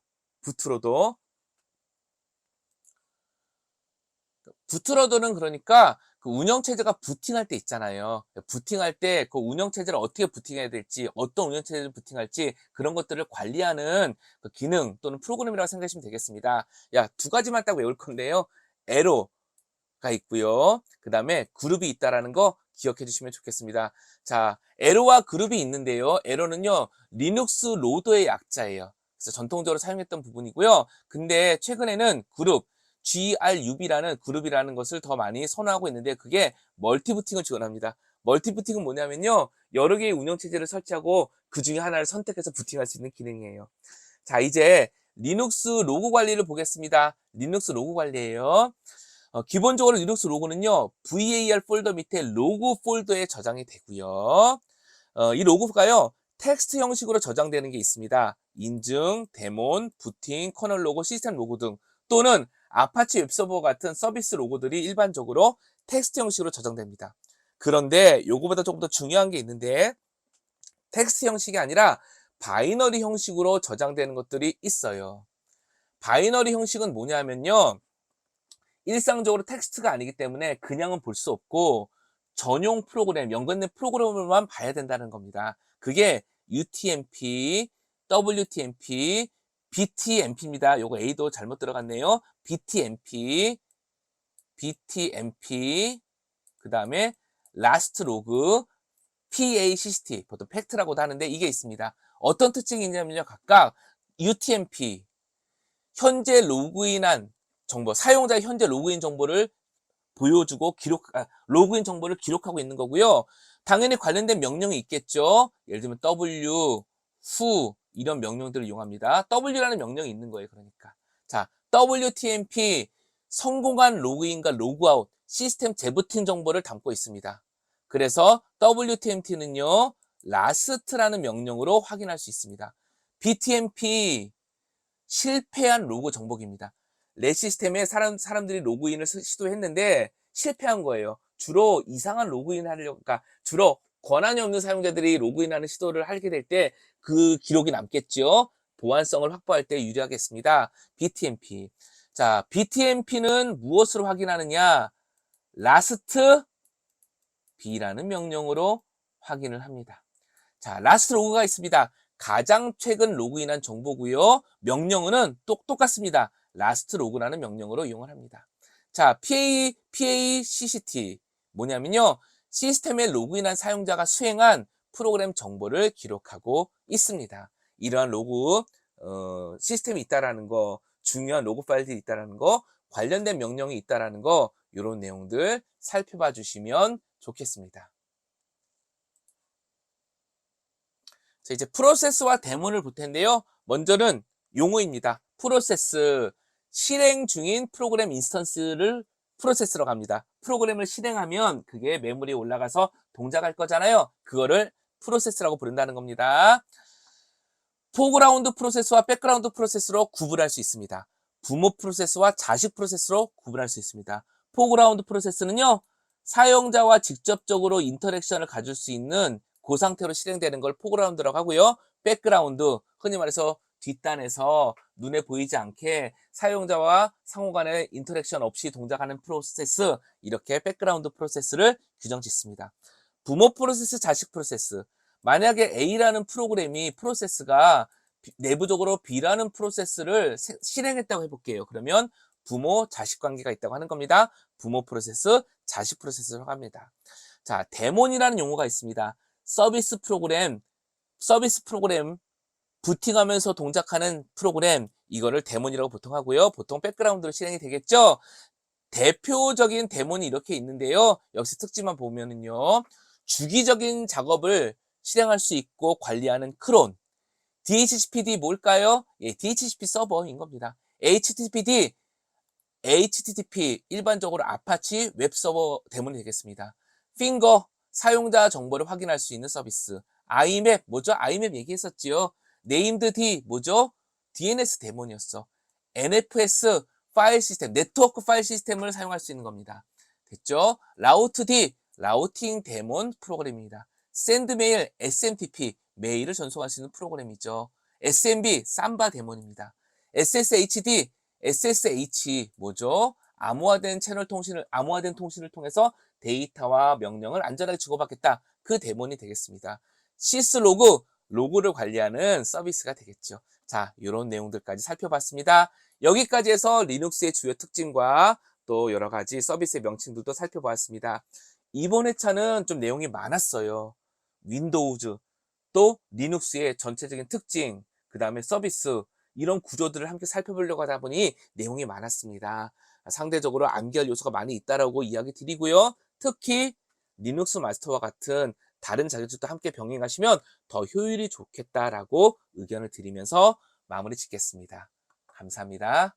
부트로더는 그러니까 그 운영체제가 부팅할 때 있잖아요. 부팅할 때 그 운영체제를 어떻게 부팅해야 될지, 어떤 운영체제를 부팅할지 그런 것들을 관리하는 그 기능 또는 프로그램이라고 생각하시면 되겠습니다. 야, 두 가지만 딱 외울 건데요. 에로가 있고요. 그 다음에 그룹이 있다라는 거 기억해 주시면 좋겠습니다. 자, 에로와 그룹이 있는데요. 에로는요, 리눅스 로더의 약자예요. 그래서 전통적으로 사용했던 부분이고요. 근데 최근에는 그룹, GRUB라는 그룹이라는 것을 더 많이 선호하고 있는데, 그게 멀티부팅을 지원합니다. 멀티부팅은 뭐냐면요, 여러 개의 운영체제를 설치하고 그 중에 하나를 선택해서 부팅할 수 있는 기능이에요. 자, 이제 리눅스 로고 관리를 보겠습니다. 리눅스 로고 관리예요. 기본적으로 리눅스 로고는요, var 폴더 밑에 로고 폴더에 저장이 되고요. 이 로고가요, 텍스트 형식으로 저장되는 게 있습니다. 인증, 데몬, 부팅, 커널 로고, 시스템 로고 등, 또는 아파치 웹서버 같은 서비스 로고들이 일반적으로 텍스트 형식으로 저장됩니다. 그런데 요거보다 조금 더 중요한 게 있는데, 텍스트 형식이 아니라 바이너리 형식으로 저장되는 것들이 있어요. 바이너리 형식은 뭐냐면요, 일상적으로 텍스트가 아니기 때문에 그냥은 볼 수 없고 전용 프로그램, 연관된 프로그램을만 봐야 된다는 겁니다. 그게 UTMP, WTMP, BTMP입니다. 요거 A도 잘못 들어갔네요. BTMP, 그 다음에 라스트 로그, PACCT, 보통 팩트라고도 하는데 이게 있습니다. 어떤 특징이 있냐면요, 각각 UTMP, 현재 로그인한 정보, 사용자의 현재 로그인 정보를 보여주고 로그인 정보를 기록하고 있는 거고요. 당연히 관련된 명령이 있겠죠. 예를 들면 w, who 이런 명령들을 이용합니다. w라는 명령이 있는 거예요. 그러니까. 자, wtmp 성공한 로그인과 로그아웃 시스템 재부팅 정보를 담고 있습니다. 그래서 wtmp는요. last라는 명령으로 확인할 수 있습니다. btmp 실패한 로그 정보기입니다. 내 시스템에 사람들이 로그인을 시도했는데 실패한 거예요. 주로 이상한 로그인 하려고, 그러니까 주로 권한이 없는 사용자들이 로그인하는 시도를 하게 될 때 그 기록이 남겠죠. 보안성을 확보할 때 유리하겠습니다. BTMP. 자, BTMP는 무엇으로 확인하느냐? last b라는 명령으로 확인을 합니다. 자, last 로그가 있습니다. 가장 최근 로그인한 정보고요. 명령어는 똑같습니다. last 로그라는 명령어로 이용을 합니다. 자, PACCT 뭐냐면요. 시스템에 로그인한 사용자가 수행한 프로그램 정보를 기록하고 있습니다. 이러한 로그 시스템이 있다라는 거, 중요한 로그 파일들이 있다라는 거, 관련된 명령이 있다라는 거, 이런 내용들 살펴봐 주시면 좋겠습니다. 자, 이제 프로세스와 데몬을 볼 텐데요. 먼저는 용어입니다. 프로세스, 실행 중인 프로그램 인스턴스를 프로세스라고 합니다. 프로그램을 실행하면 그게 메모리에 올라가서 동작할 거잖아요. 그거를 프로세스라고 부른다는 겁니다. 포그라운드 프로세스와 백그라운드 프로세스로 구분할 수 있습니다. 부모 프로세스와 자식 프로세스로 구분할 수 있습니다. 포그라운드 프로세스는요. 사용자와 직접적으로 인터랙션을 가질 수 있는 그 상태로 실행되는 걸 포그라운드라고 하고요. 백그라운드, 흔히 말해서 뒷단에서 눈에 보이지 않게 사용자와 상호간의 인터랙션 없이 동작하는 프로세스, 이렇게 백그라운드 프로세스를 규정 짓습니다. 부모 프로세스, 자식 프로세스. 만약에 A라는 프로세스가 내부적으로 B라는 프로세스를 실행했다고 해볼게요. 그러면 부모, 자식 관계가 있다고 하는 겁니다. 부모 프로세스, 자식 프로세스라고 합니다. 자, 데몬이라는 용어가 있습니다. 서비스 프로그램 부팅하면서 동작하는 프로그램, 이거를 데몬이라고 보통 하고요. 보통 백그라운드로 실행이 되겠죠. 대표적인 데몬이 이렇게 있는데요. 역시 특징만 보면은요. 주기적인 작업을 실행할 수 있고 관리하는 크론. DHCPD 뭘까요? 예, DHCP 서버인 겁니다. HTTPD, HTTP, 일반적으로 아파치 웹서버 데몬이 되겠습니다. 핑거, 사용자 정보를 확인할 수 있는 서비스. IMAP, 뭐죠? IMAP 얘기했었지요. 네임드-D, 뭐죠? DNS 데몬이었어. NFS, 파일 시스템, 네트워크 파일 시스템을 사용할 수 있는 겁니다. 됐죠? 라우트-D, 라우팅 데몬 프로그램입니다. 샌드메일, SMTP, 메일을 전송할 수 있는 프로그램이죠. SMB, 삼바 데몬입니다. SSHD, SSH, 뭐죠? 암호화된 통신을 통해서 데이터와 명령을 안전하게 주고받겠다. 그 데몬이 되겠습니다. 시스로그, 로그를 관리하는 서비스가 되겠죠. 자, 이런 내용들까지 살펴봤습니다. 여기까지 해서 리눅스의 주요 특징과 또 여러 가지 서비스의 명칭들도 살펴보았습니다. 이번 회차는 좀 내용이 많았어요. 윈도우즈, 또 리눅스의 전체적인 특징, 그 다음에 서비스, 이런 구조들을 함께 살펴보려고 하다 보니 내용이 많았습니다. 상대적으로 암기할 요소가 많이 있다라고 이야기 드리고요. 특히 리눅스 마스터와 같은 다른 자격증도 함께 병행하시면 더 효율이 좋겠다라고 의견을 드리면서 마무리 짓겠습니다. 감사합니다.